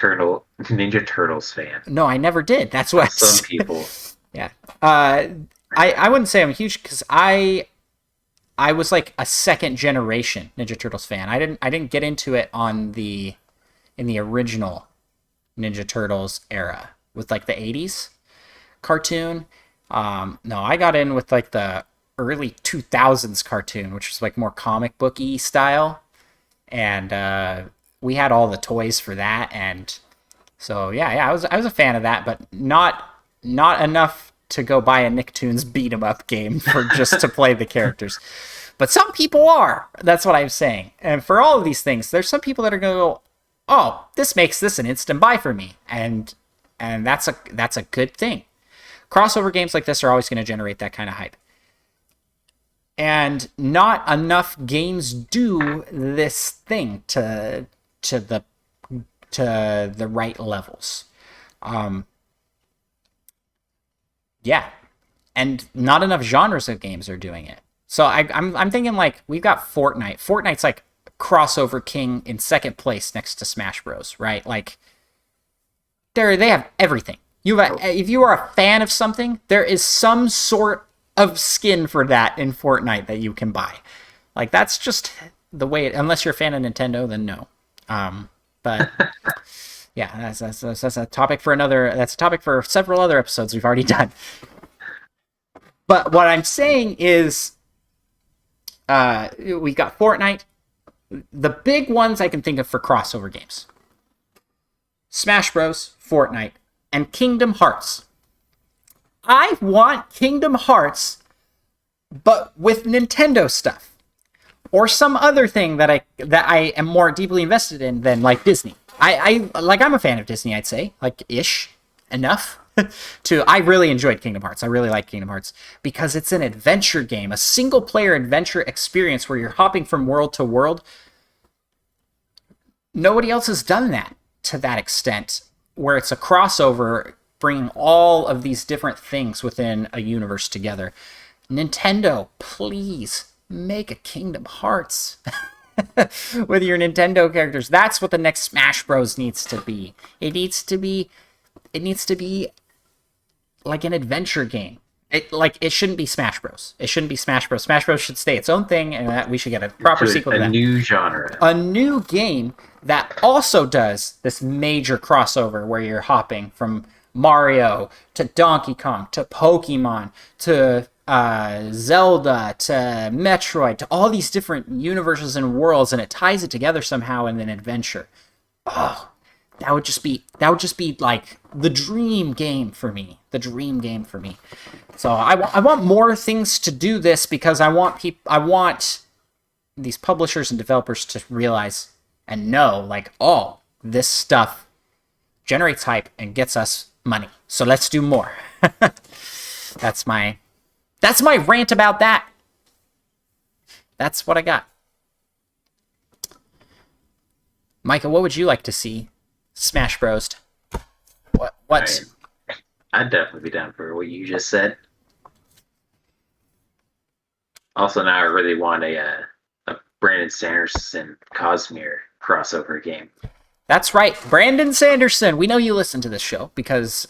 Turtles fan. No, I never did. That's what some people. Yeah. I wouldn't say I'm huge because I was like a second generation Ninja Turtles fan. I didn't get into it in the original Ninja Turtles era with like the 80s cartoon. No, I got in with like the early 2000s cartoon, which was like more comic booky style, and we had all the toys for that, and so yeah, I was a fan of that, but not enough to go buy a Nicktoons beat 'em up game for just to play the characters. But some people are. That's what I'm saying. And for all of these things, there's some people that are going to go, "Oh, this makes this an instant buy for me," and that's a good thing. Crossover games like this are always going to generate that kind of hype. And not enough games do this thing to the right levels. Yeah, and not enough genres of games are doing it. So I'm thinking like we've got Fortnite. Fortnite's like crossover king in second place next to Smash Bros. Right? Like they have everything. If you are a fan of something, there is some sort of skin for that in Fortnite that you can buy. Like that's just the way it. Unless you're a fan of Nintendo, then no. But yeah, that's a topic for another. That's a topic for several other episodes we've already done. But what I'm saying is, we got Fortnite. The big ones I can think of for crossover games: Smash Bros, Fortnite, and Kingdom Hearts. I want Kingdom Hearts, but with Nintendo stuff, or some other thing that I am more deeply invested in than like Disney. I'm a fan of Disney, I'd say, like ish enough I really enjoyed Kingdom Hearts. I really like Kingdom Hearts because it's an adventure game, a single player adventure experience where you're hopping from world to world. Nobody else has done that to that extent, where it's a crossover, bringing all of these different things within a universe together. Nintendo, please make a Kingdom Hearts with your Nintendo characters. That's what the next Smash Bros needs to be. It needs to be like an adventure game. It shouldn't be Smash Bros. It shouldn't be Smash Bros. Smash Bros should stay its own thing, and we should get a proper sequel to that. A new genre. A new game that also does this major crossover where you're hopping from Mario to Donkey Kong to Pokemon to Zelda to Metroid to all these different universes and worlds, and it ties it together somehow in an adventure. Oh, that would just be like the dream game for me. The dream game for me. So I want more things to do this because I want these publishers and developers to realize and know, like, oh, this stuff generates hype and gets us money. So let's do more. That's my That's my rant about that. That's what I got. Micah, what would you like to see Smash Bros? What? I'd definitely be down for what you just said. Also, now I really want a Brandon Sanderson Cosmere crossover game. That's right, Brandon Sanderson. We know you listen to this show because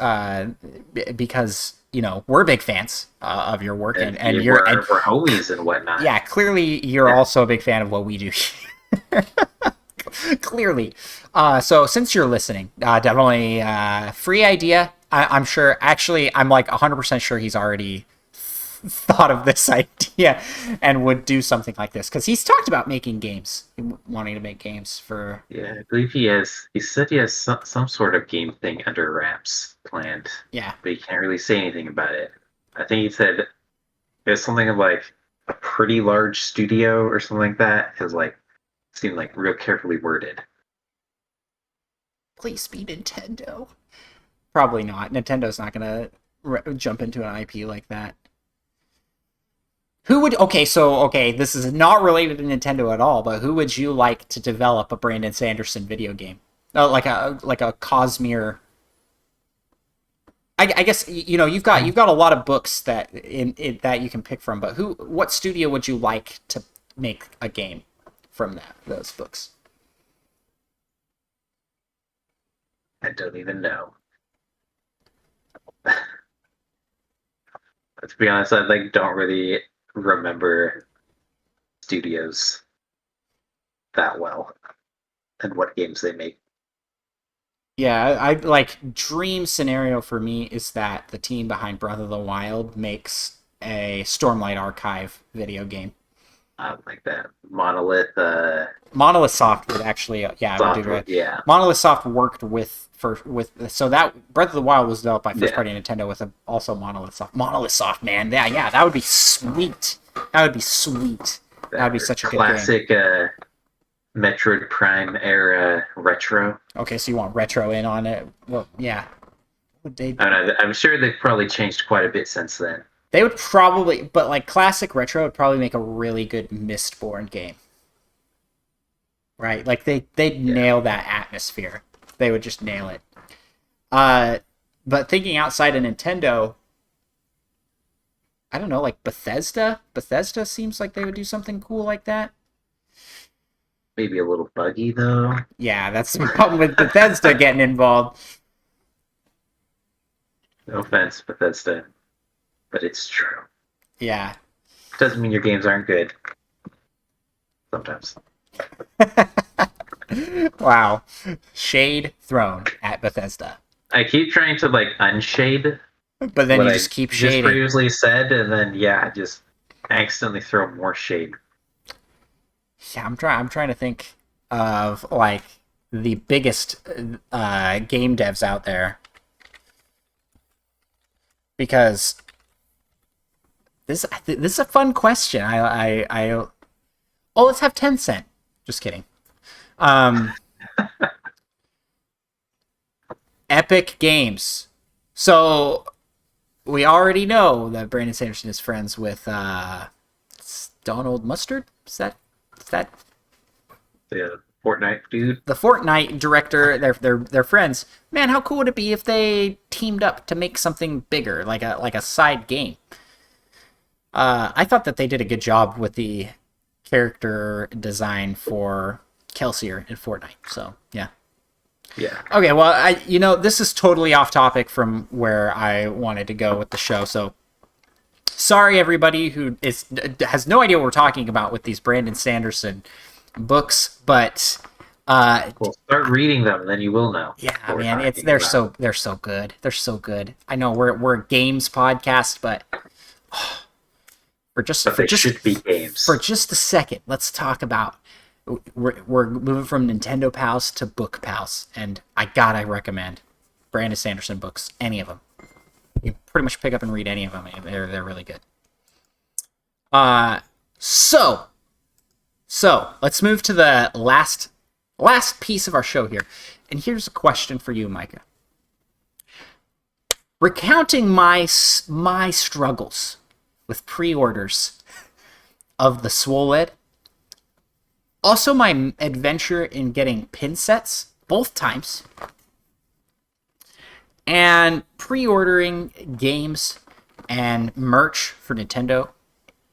you know we're big fans of your work, and we're homies and whatnot. Yeah, clearly you're also a big fan of what we do. Clearly. So since you're listening, definitely free idea. I'm sure. Actually, I'm like 100% sure he's already thought of this idea and would do something like this because he's talked about making games, wanting to make games for. Yeah, I believe he has. He said he has some sort of game thing under wraps planned. Yeah, but he can't really say anything about it. I think he said it's something like a pretty large studio or something like that. It was like seemed like real carefully worded. Please be Nintendo. Probably not. Nintendo's not gonna jump into an IP like that. Who would... Okay, this is not related to Nintendo at all, but who would you like to develop a Brandon Sanderson video game? Like a Cosmere... I guess, you know, you've got a lot of books that that you can pick from, but what studio would you like to make a game from those books? I don't even know. To be honest, I don't really remember studios that well and what games they make. Yeah, I like dream scenario for me is that the team behind Breath of the Wild makes a Stormlight Archive video game. Like that Monolith. Monolith Soft would actually, yeah. Monolith Soft worked so that Breath of the Wild was developed by first party Nintendo with also Monolith Soft. Monolith Soft, man, yeah, that would be sweet. That would be such a good game. Classic Metroid Prime era retro. Okay, so you want retro in on it? Well, yeah. I'm sure they've probably changed quite a bit since then. They would probably, but like classic retro would probably make a really good Mistborn game. Right? Like they'd nail that atmosphere. They would just nail it. But thinking outside of Nintendo, I don't know, like Bethesda? Bethesda seems like they would do something cool like that. Maybe a little buggy, though. Yeah, that's the problem with Bethesda getting involved. No offense, Bethesda, but it's true. Yeah. Doesn't mean your games aren't good. Sometimes. Wow. Shade thrown at Bethesda. I keep trying to, unshade. But then you just keep shading. Just previously said, and then, I just accidentally throw more shade. Yeah, I'm trying to think of, the biggest game devs out there. Because this is a fun question. Let's have Tencent. Just kidding. Epic Games. So we already know that Brandon Sanderson is friends with Donald Mustard. Is that the Fortnite dude? The Fortnite director. They're friends. Man, how cool would it be if they teamed up to make something bigger, like a side game? I thought that they did a good job with the character design for Kelsier in Fortnite. So yeah. Yeah. Okay, well, this is totally off topic from where I wanted to go with the show. So sorry, everybody who has no idea what we're talking about with these Brandon Sanderson books, but well, start reading them, then you will know. Yeah, man, they're so good. They're so good. I know we're a games podcast, but should be games. For just a second, let's talk about. We're moving from Nintendo Pals to Book Pals, and I recommend Brandon Sanderson books, any of them. You pretty much pick up and read any of them. They're really good. So let's move to the last piece of our show here, and here's a question for you, Micah. Recounting my struggles with pre-orders of the OLED. Also, my adventure in getting pin sets both times. And pre-ordering games and merch for Nintendo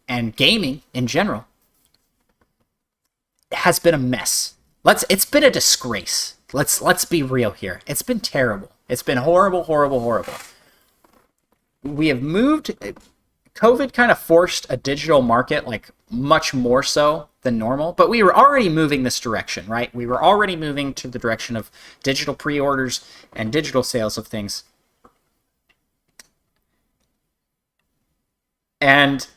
and gaming in general has been a mess. It's been a disgrace. Let's be real here. It's been terrible. It's been horrible, horrible, horrible. We have moved. COVID kind of forced a digital market, like much more so than normal, but we were already moving this direction, right? We were already moving to the direction of digital pre-orders and digital sales of things. And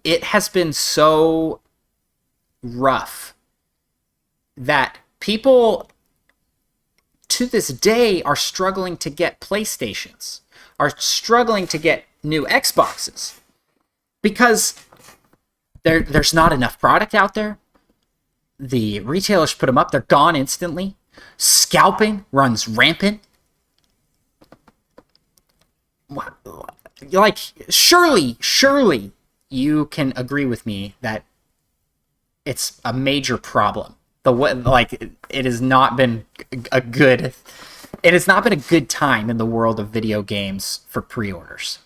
it has been so rough that people to this day are struggling to get PlayStations, are struggling to get new Xboxes, because there's not enough product out there. The retailers put them up, they're gone instantly. Scalping runs rampant. Like, surely you can agree with me that it's a major problem. It has not been a good time in the world of video games for pre-orders.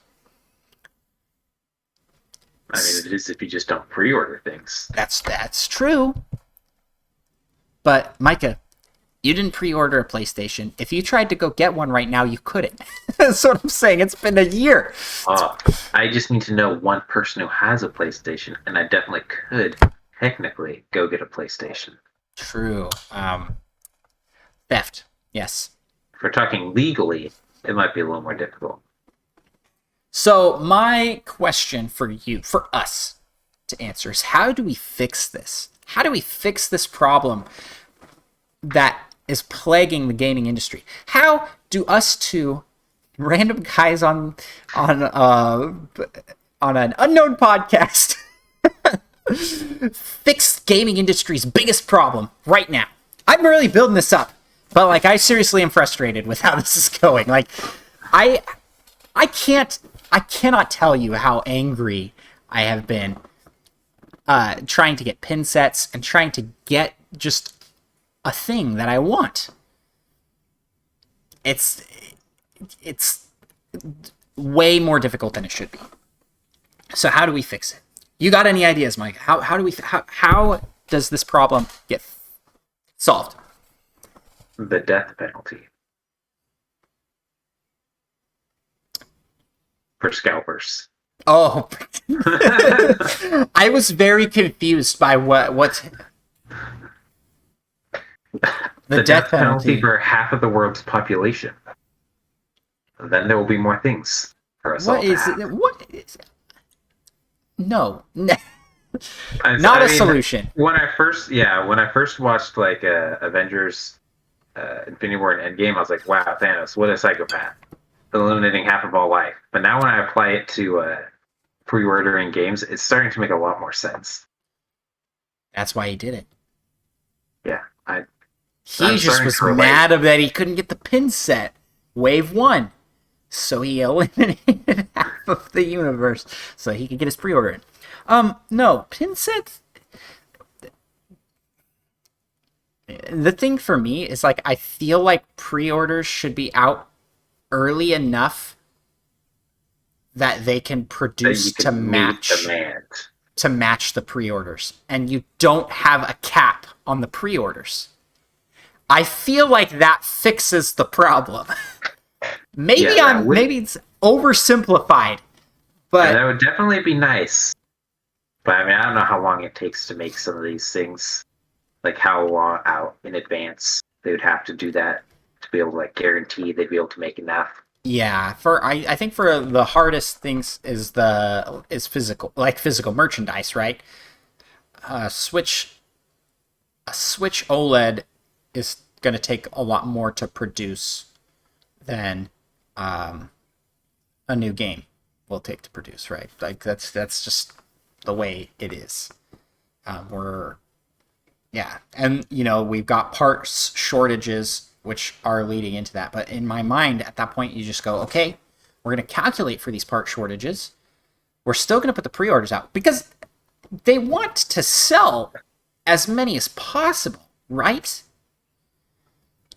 I mean, it is if you just don't pre-order things. That's true. But Micah, you didn't pre-order a PlayStation. If you tried to go get one right now, you couldn't. That's what I'm saying. It's been a year. I just need to know one person who has a PlayStation, and I definitely could technically go get a PlayStation. True. Theft. Yes. If we're talking legally, it might be a little more difficult. So my question for us to answer is, how do we fix this? How do we fix this problem that is plaguing the gaming industry? How do us two random guys on an unknown podcast fix gaming industry's biggest problem right now? I'm really building this up, but like, I seriously am frustrated with how this is going. Like, I cannot tell you how angry I have been trying to get pin sets and trying to get just a thing that I want. It's way more difficult than it should be. So how do we fix it? You got any ideas, Mike? How does this problem get solved? The death penalty for scalpers. Oh, I was very confused by what the death penalty for half of the world's population. Then there will be more things for us all to have. What is it? No. Not a solution. When I first watched like Avengers, Infinity War and Endgame, I was like, wow, Thanos, what a psychopath, eliminating half of all life. But now when I apply it to pre-ordering games, it's starting to make a lot more sense. That's why he did it. Yeah, he just was mad that he couldn't get the pin set wave 1, so he eliminated half of the universe so he could get his pre-order in. No, pin sets. The thing for me is, like, I feel like pre-orders should be out early enough that they can produce to match the pre-orders, and you don't have a cap on the pre-orders. I feel like that fixes the problem. Maybe it's oversimplified, but that would definitely be nice. But I mean, I don't know how long it takes to make some of these things. Like how long out in advance they would have to do that to be able to like guarantee they'd be able to make enough. Yeah, I think for the hardest things is physical merchandise, right? A Switch OLED is going to take a lot more to produce than a new game will take to produce, right? Like that's just the way it is. And we've got parts shortages which are leading into that. But in my mind, at that point, you just go, okay, We're going to calculate for these part shortages. We're still going to put the pre-orders out because they want to sell as many as possible, right?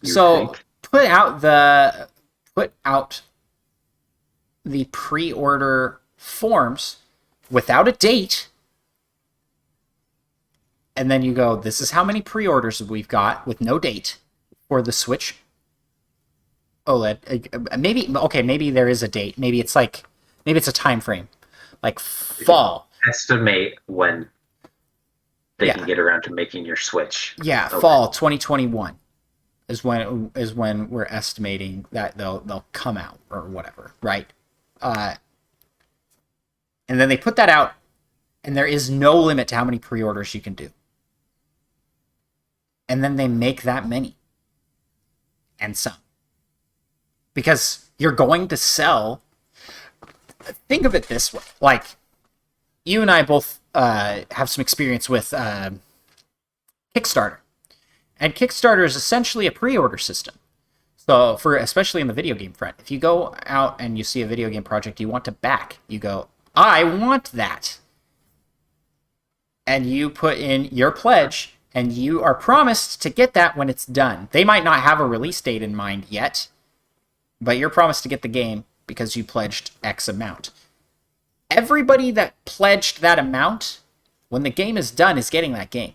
So put out the pre-order forms without a date, and then you go, this is how many pre-orders we've got with no date for the Switch OLED. Maybe there is a date. Maybe it's a time frame, like fall. Estimate when they can get around to making your Switch. Yeah, OLED. Fall 2021 is when we're estimating that they'll come out or whatever, right? And then they put that out, and there is no limit to how many pre-orders you can do. And then they make that many. And some. Because you're going to sell... Think of it this way. Like, you and I both have some experience with Kickstarter. And Kickstarter is essentially a pre-order system. So, especially in the video game front, if you go out and you see a video game project you want to back, you go, I want that. And you put in your pledge, and you are promised to get that when it's done. They might not have a release date in mind yet, but you're promised to get the game because you pledged X amount. Everybody that pledged that amount, when the game is done, is getting that game.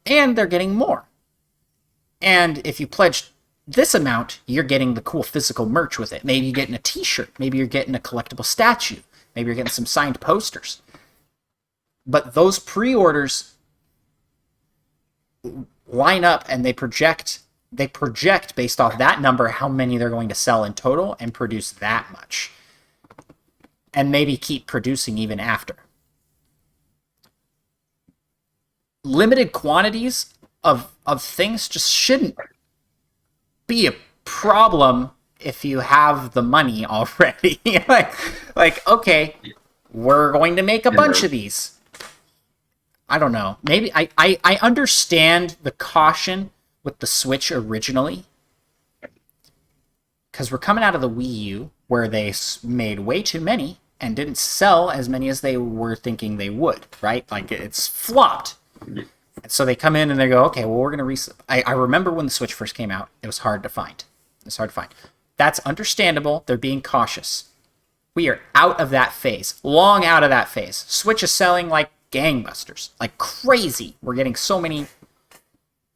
And they're getting more. And if you pledged this amount, you're getting the cool physical merch with it. Maybe you're getting a t-shirt. Maybe you're getting a collectible statue. Maybe you're getting some signed posters. But those pre-orders line up and they project based off that number how many they're going to sell in total and produce that much. And maybe keep producing even after. Limited quantities of things just shouldn't be a problem if you have the money already. like, okay, we're going to make a bunch of these. I don't know. Maybe I understand the caution with the Switch originally. Because we're coming out of the Wii U, where they made way too many and didn't sell as many as they were thinking they would, right? Like, it's flopped. And so they come in and they go, okay, well, we're going to I remember when the Switch first came out, it was hard to find. That's understandable. They're being cautious. We are out of that phase. Long out of that phase. Switch is selling like gangbusters. Like crazy. We're getting so many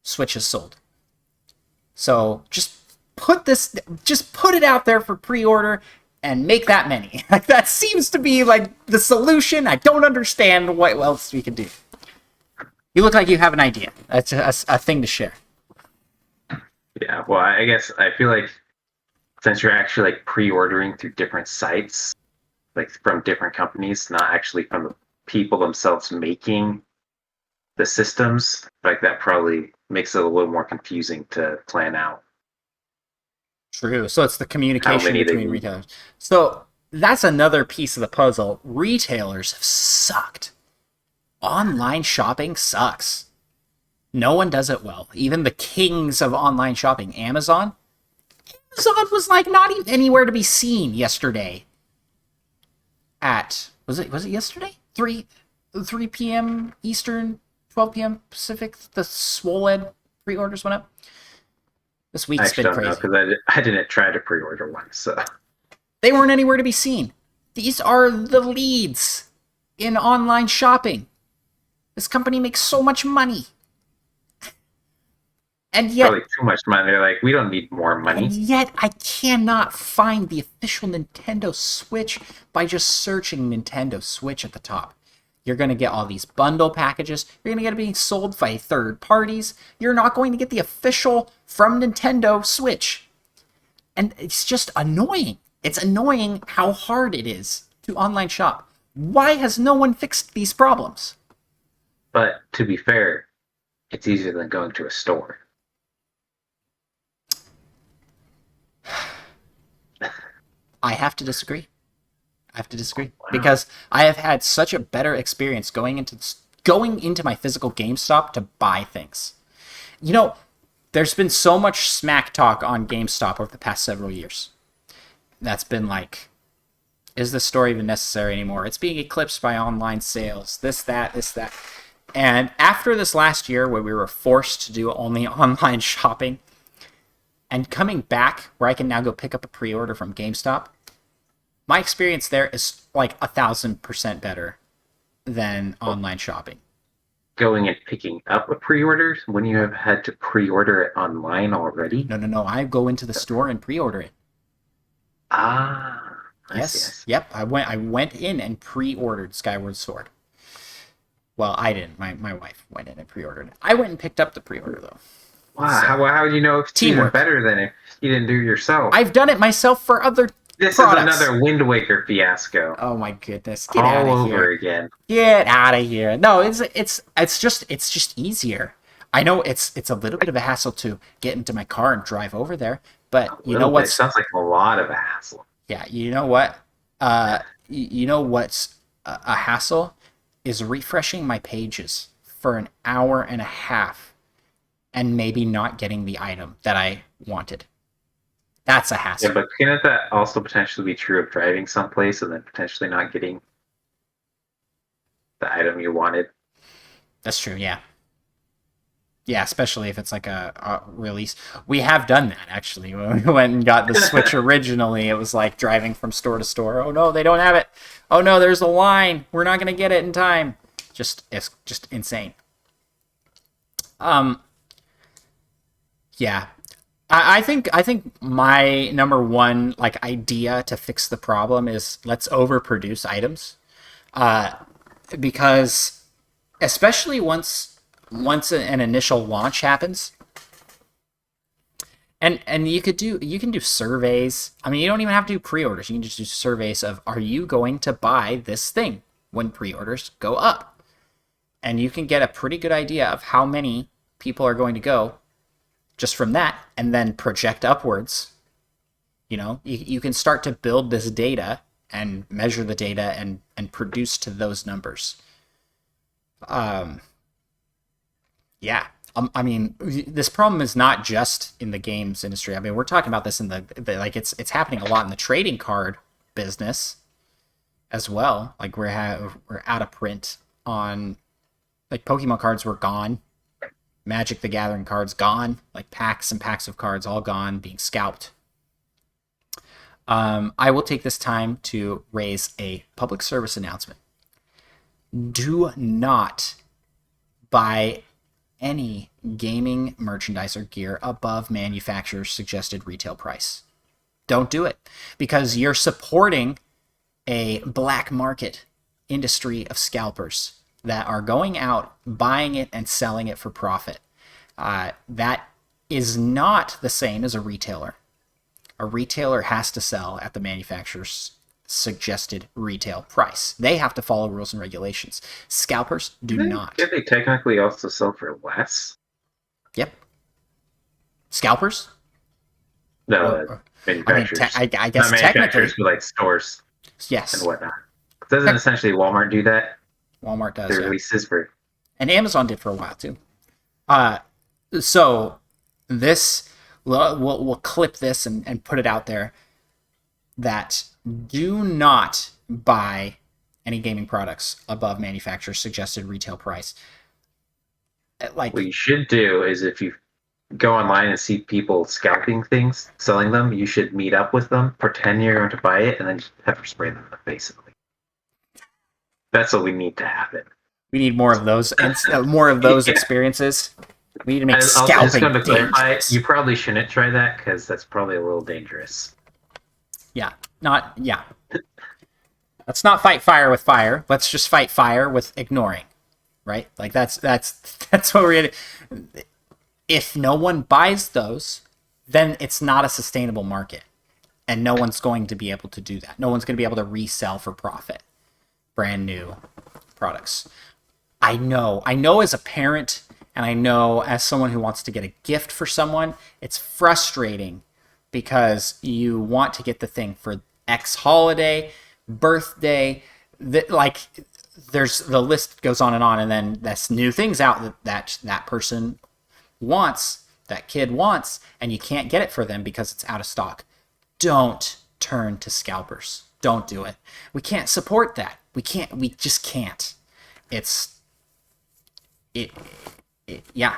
Switches sold. So just put it out there for pre-order and make that many. Like, that seems to be like the solution. I don't understand what else we can do. You look like you have an idea. That's a thing to share. Yeah, well, I guess I feel like since you're actually like pre-ordering through different sites, like from different companies, not actually from the people themselves making the systems, like that probably makes it a little more confusing to plan out. True. So it's the communication between retailers. So that's another piece of the puzzle. Retailers have sucked. Online shopping sucks. No one does it well. Even the kings of online shopping, Amazon. Amazon was like not even anywhere to be seen yesterday. Was it yesterday? 3 p.m. Eastern, 12 p.m. Pacific. The SWOLED pre-orders went up. This week's been crazy. Because I didn't try to pre-order one, so they weren't anywhere to be seen. These are the leads in online shopping. This company makes so much money. And yet... probably too much money. They're like, we don't need more money. And yet, I cannot find the official Nintendo Switch by just searching Nintendo Switch at the top. You're going to get all these bundle packages. You're going to get it being sold by third parties. You're not going to get the official from Nintendo Switch. And it's just annoying. It's annoying how hard it is to online shop. Why has no one fixed these problems? But to be fair, it's easier than going to a store. I have to disagree. Because I have had such a better experience going into my physical GameStop to buy things. You know, there's been so much smack talk on GameStop over the past several years. That's been like, Is this store even necessary anymore? It's being eclipsed by online sales. This, that. And after this last year where we were forced to do only online shopping, and coming back where I can now go pick up a pre-order from GameStop, my experience there is like 1,000% better than online shopping. Going and picking up a pre-order when you have had to pre-order it online already? No. I go into the store and pre-order it. Ah. Yes. Yep. I went in and pre-ordered Skyward Sword. Well, I didn't. My wife went in and pre-ordered it. I went and picked up the pre-order though. Wow. So, how do you know if it's even better than if you didn't do it yourself? I've done it myself for other This products. is another Wind Waker fiasco. Oh my goodness! Get out of here! All over again. Get out of here! No, it's just easier. I know it's a little bit of a hassle to get into my car and drive over there, but you know what? It sounds like a lot of a hassle. Yeah, you know what? You know what's a hassle is refreshing my pages for an hour and a half and maybe not getting the item that I wanted. That's a hassle. Yeah, but can't that also potentially be true of driving someplace and then potentially not getting the item you wanted? That's true, yeah. Yeah, especially if it's like a release. We have done that, actually. When we went and got the Switch originally, it was like driving from store to store. Oh, no, they don't have it. Oh, no, there's a line. We're not going to get it in time. It's just insane. Yeah. I think my number one like idea to fix the problem is let's overproduce items. Because especially once an initial launch happens, and you can do surveys. I mean, you don't even have to do pre-orders. You can just do surveys of, are you going to buy this thing when pre-orders go up? And you can get a pretty good idea of how many people are going to go just from that, and then project upwards. You know, you can start to build this data and measure the data and produce to those numbers. Yeah. I mean, this problem is not just in the games industry. I mean, we're talking about this in the like it's happening a lot in the trading card business as well. Like we're out of print on, like, Pokemon cards were gone. Magic the Gathering cards gone. Like packs and packs of cards all gone, being scalped. I will take this time to raise a public service announcement. Do not buy any gaming merchandise or gear above manufacturer's suggested retail price. Don't do it, because you're supporting a black market industry of scalpers that are going out, buying it, and selling it for profit. That is not the same as a retailer. A retailer has to sell at the manufacturer's suggested retail price. They have to follow rules and regulations. Scalpers do not. Can't they technically also sell for less? Yep. Scalpers? No, manufacturers. I guess not manufacturers, technically, but like stores. Yes. And whatnot. Doesn't essentially Walmart do that? Walmart does. Their releases for. And Amazon did for a while too. So this, we'll clip this and put it out there, that do not buy any gaming products above manufacturer's suggested retail price. Like, what you should do is, if you go online and see people scalping things, selling them, you should meet up with them, pretend you're going to buy it, and then just pepper spray them in the face. That's what we need to happen. We need more of those, and more of those experiences. We need to make scalping I'm just going to clarify, dangerous. you probably shouldn't try that, because that's probably a little dangerous. Yeah, let's not fight fire with fire. Let's just fight fire with ignoring, right? Like that's what we're gonna. If no one buys those, then it's not a sustainable market, and no one's going to be able to do that. No one's going to be able to resell for profit brand new products. I know as a parent, and I know as someone who wants to get a gift for someone, it's frustrating because you want to get the thing for X holiday, birthday, there's the list goes on, and then that's new things out that person wants, that kid wants, and you can't get it for them because it's out of stock. Don't turn to scalpers. Don't do it. We can't support that. We just can't. Yeah.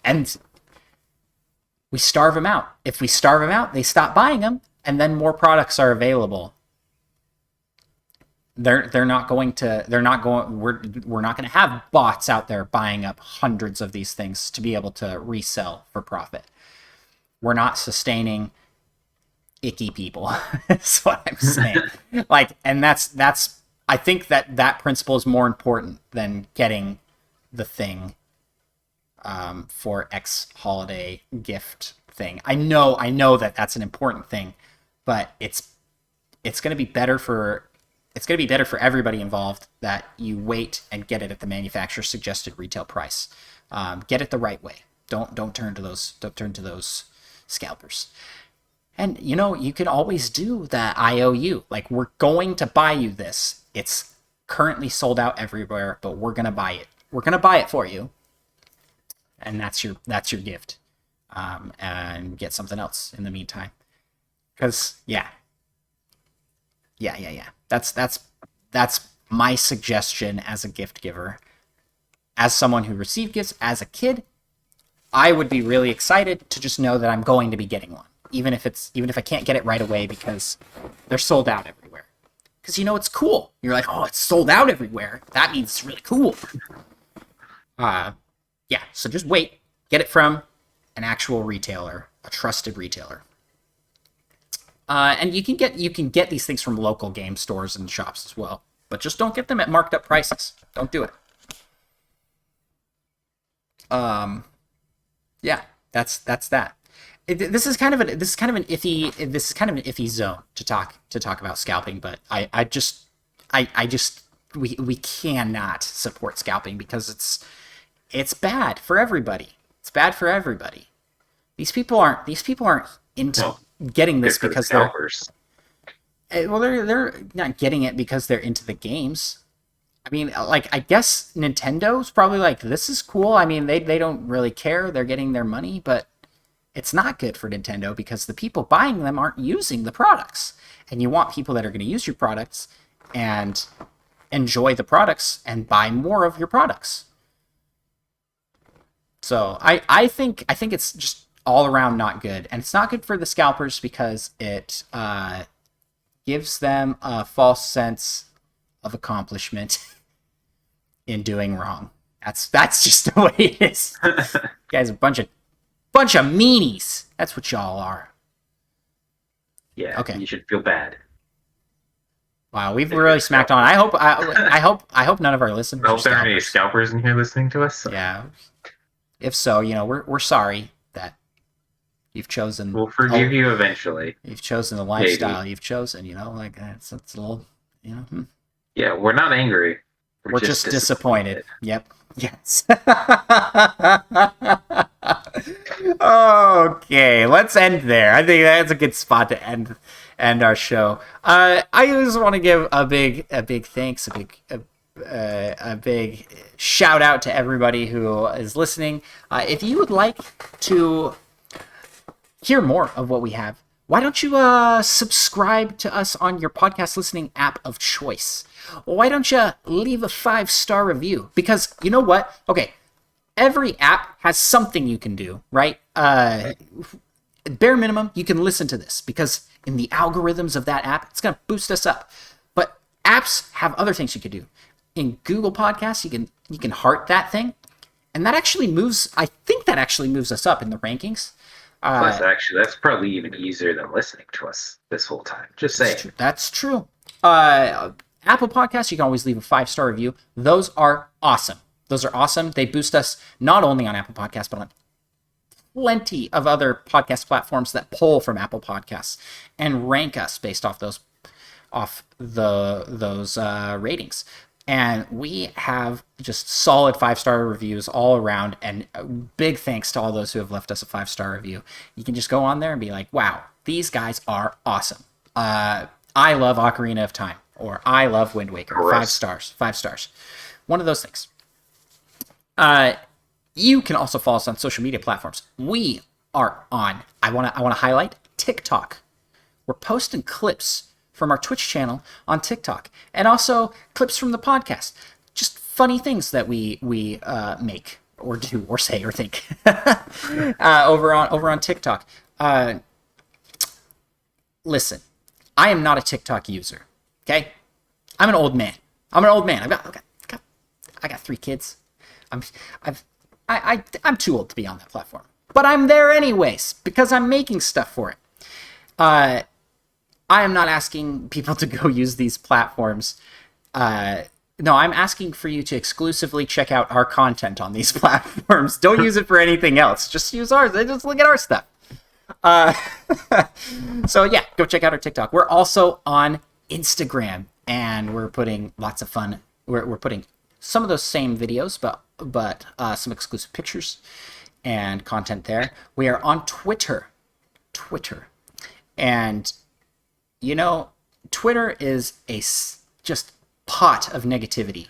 And we starve them out. If we starve them out, they stop buying them, and then more products are available. We're not going to have bots out there buying up hundreds of these things to be able to resell for profit. We're not sustaining icky people. That's what I'm saying. And that's I think that principle is more important than getting the thing for X holiday gift thing. I know that's an important thing, but it's going to be better for everybody involved that you wait and get it at the manufacturer's suggested retail price. Get it the right way. Don't turn to those scalpers. And you can always do the IOU. Like, we're going to buy you this. It's currently sold out everywhere, but we're gonna buy it. We're gonna buy it for you, and that's your gift. And get something else in the meantime. Because yeah. That's my suggestion as a gift giver. As someone who received gifts as a kid, I would be really excited to just know that I'm going to be getting one, even if I can't get it right away because they're sold out everywhere. Because it's cool. You're like, oh, it's sold out everywhere. That means it's really cool. Yeah. So just wait. Get it from an actual retailer, a trusted retailer. And you can get these things from local game stores and shops as well, but just don't get them at marked up prices. Don't do it. Yeah, that's that. This is kind of an iffy zone to talk about scalping, but we cannot support scalping because it's bad for everybody. It's bad for everybody. These people aren't into getting this because they're not getting it because they're into the games. I mean, I guess Nintendo's probably like, this is cool. I mean, they don't really care. They're getting their money, but it's not good for Nintendo because the people buying them aren't using the products. And you want people that are going to use your products and enjoy the products and buy more of your products. So I think it's just all around not good. And it's not good for the scalpers because it gives them a false sense of accomplishment in doing wrong. That's just the way it is. You guys are a bunch of meanies. That's what y'all are. Yeah. Okay. You should feel bad. Wow, we've really smacked on. I hope none of our listeners. I hope there aren't any scalpers in here listening to us. So. Yeah. If so, we're sorry that you've chosen. We'll forgive you eventually. You've chosen the lifestyle you've chosen. It's a little. Yeah, we're not angry. We're just disappointed. Yep. Yes. Okay, let's end there. I think that's a good spot to end our show. I just want to give a big thanks, a big shout out to everybody who is listening. If you would like to hear more of what we have, why don't you subscribe to us on your podcast listening app of choice? Why don't you leave a 5-star review? Because you know what? Okay, every app has something you can do, right? Bare minimum, you can listen to this because in the algorithms of that app, it's going to boost us up. But apps have other things you could do. In Google Podcasts, you can heart that thing, and that actually moves. I think that actually moves us up in the rankings. Plus, actually, that's probably even easier than listening to us this whole time. Just saying. That's true. Apple Podcasts, you can always leave a 5-star review. Those are awesome. They boost us not only on Apple Podcasts, but on plenty of other podcast platforms that pull from Apple Podcasts and rank us based off those ratings. And we have just solid 5-star reviews all around. And big thanks to all those who have left us a 5-star review. You can just go on there and be like, wow, these guys are awesome. I love Ocarina of Time. Or I love Wind Waker. 5 stars. 5 stars. One of those things. You can also follow us on social media platforms. We are on, I want to highlight TikTok. we're posting clips from our Twitch channel on TikTok, and also clips from the podcast. Just funny things that we make or do or say or think over on TikTok. Listen, I am not a TikTok user. Okay, I'm an old man. I'm I got 3 kids. I'm too old to be on that platform, but I'm there anyways because I'm making stuff for it. I am not asking people to go use these platforms. No, I'm asking for you to exclusively check out our content on these platforms. Don't use it for anything else. Just use ours. Just look at our stuff. So yeah, go check out our TikTok. We're also on Instagram, and we're putting lots of fun. We're putting some of those same videos, but some exclusive pictures and content there. We are on Twitter, and you know, Twitter is a just pot of negativity.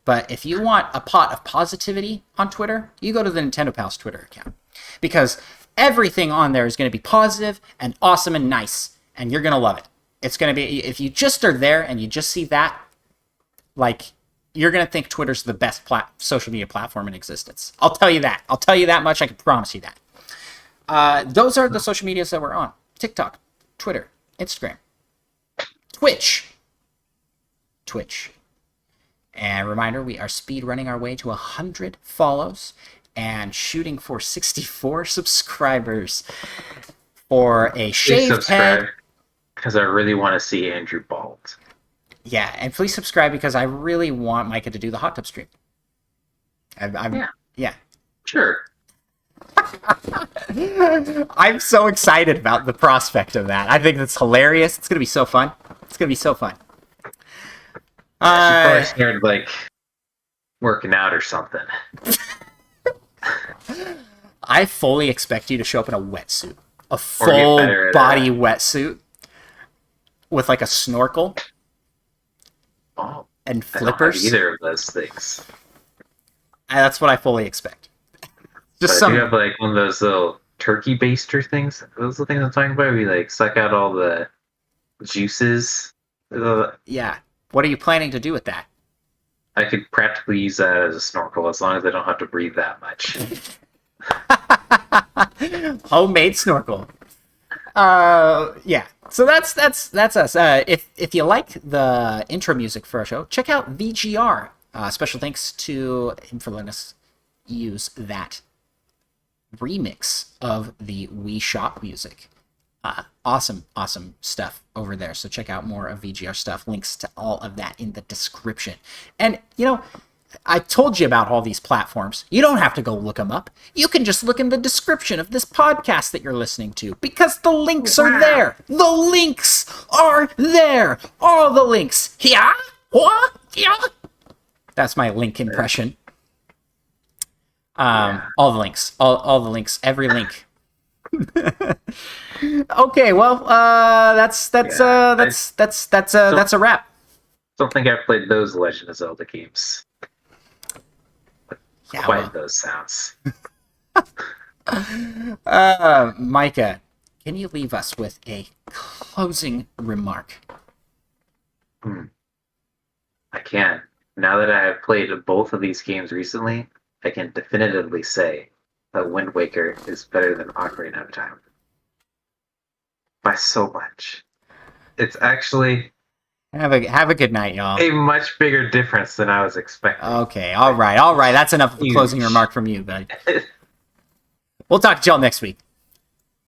But if you want a pot of positivity on Twitter, you go to the Nintendo Pals Twitter account, because everything on there is going to be positive and awesome and nice, and you're going to love it. It's going to be, if you just are there and you just see that, like, you're going to think Twitter's the best social media platform in existence. I'll tell you that. I'll tell you that much. I can promise you that. Those are the social medias that we're on. TikTok, Twitter, Instagram, Twitch. And reminder, we are speed running our way to 100 follows and shooting for 64 subscribers for a shaved head. Because I really want to see Andrew bald. Yeah, and please subscribe because I really want Micah to do the hot tub stream. Yeah. Sure. I'm so excited about the prospect of that. I think that's hilarious. It's going to be so fun. I should probably start, like, working out or something. I fully expect you to show up in a wetsuit. A full body wetsuit with, like, a snorkel. Oh, and flippers. I don't have either of those things. That's what I fully expect. Just do you have, like, one of those little turkey baster things? Those are the things I'm talking about? We, like, suck out all the juices. Yeah. What are you planning to do with that? I could practically use that as a snorkel as long as I don't have to breathe that much. Homemade snorkel. Yeah. So that's us. If you like the intro music for our show, check out VGR. Special thanks to him for letting us use that remix of the Wii Shop music. Awesome stuff over there. So check out more of VGR stuff. Links to all of that in the description. And, you know, I told you about all these platforms. You don't have to go look them up. You can just look in the description of this podcast that you're listening to, because the links are there. The links are there. All the links. Yeah? What? Yeah? That's my link impression. All the links. All the links. Every link. Okay, well, that's a wrap. Don't think I've played those Legend of Zelda games. Yeah, quite those sounds. Micah, can you leave us with a closing remark? I can. Now that I have played both of these games recently, I can definitively say that Wind Waker is better than Ocarina of Time. By so much. It's actually... Have a good night, y'all. A much bigger difference than I was expecting. Okay, all right. That's enough of a closing remark from you, bud. We'll talk to y'all next week.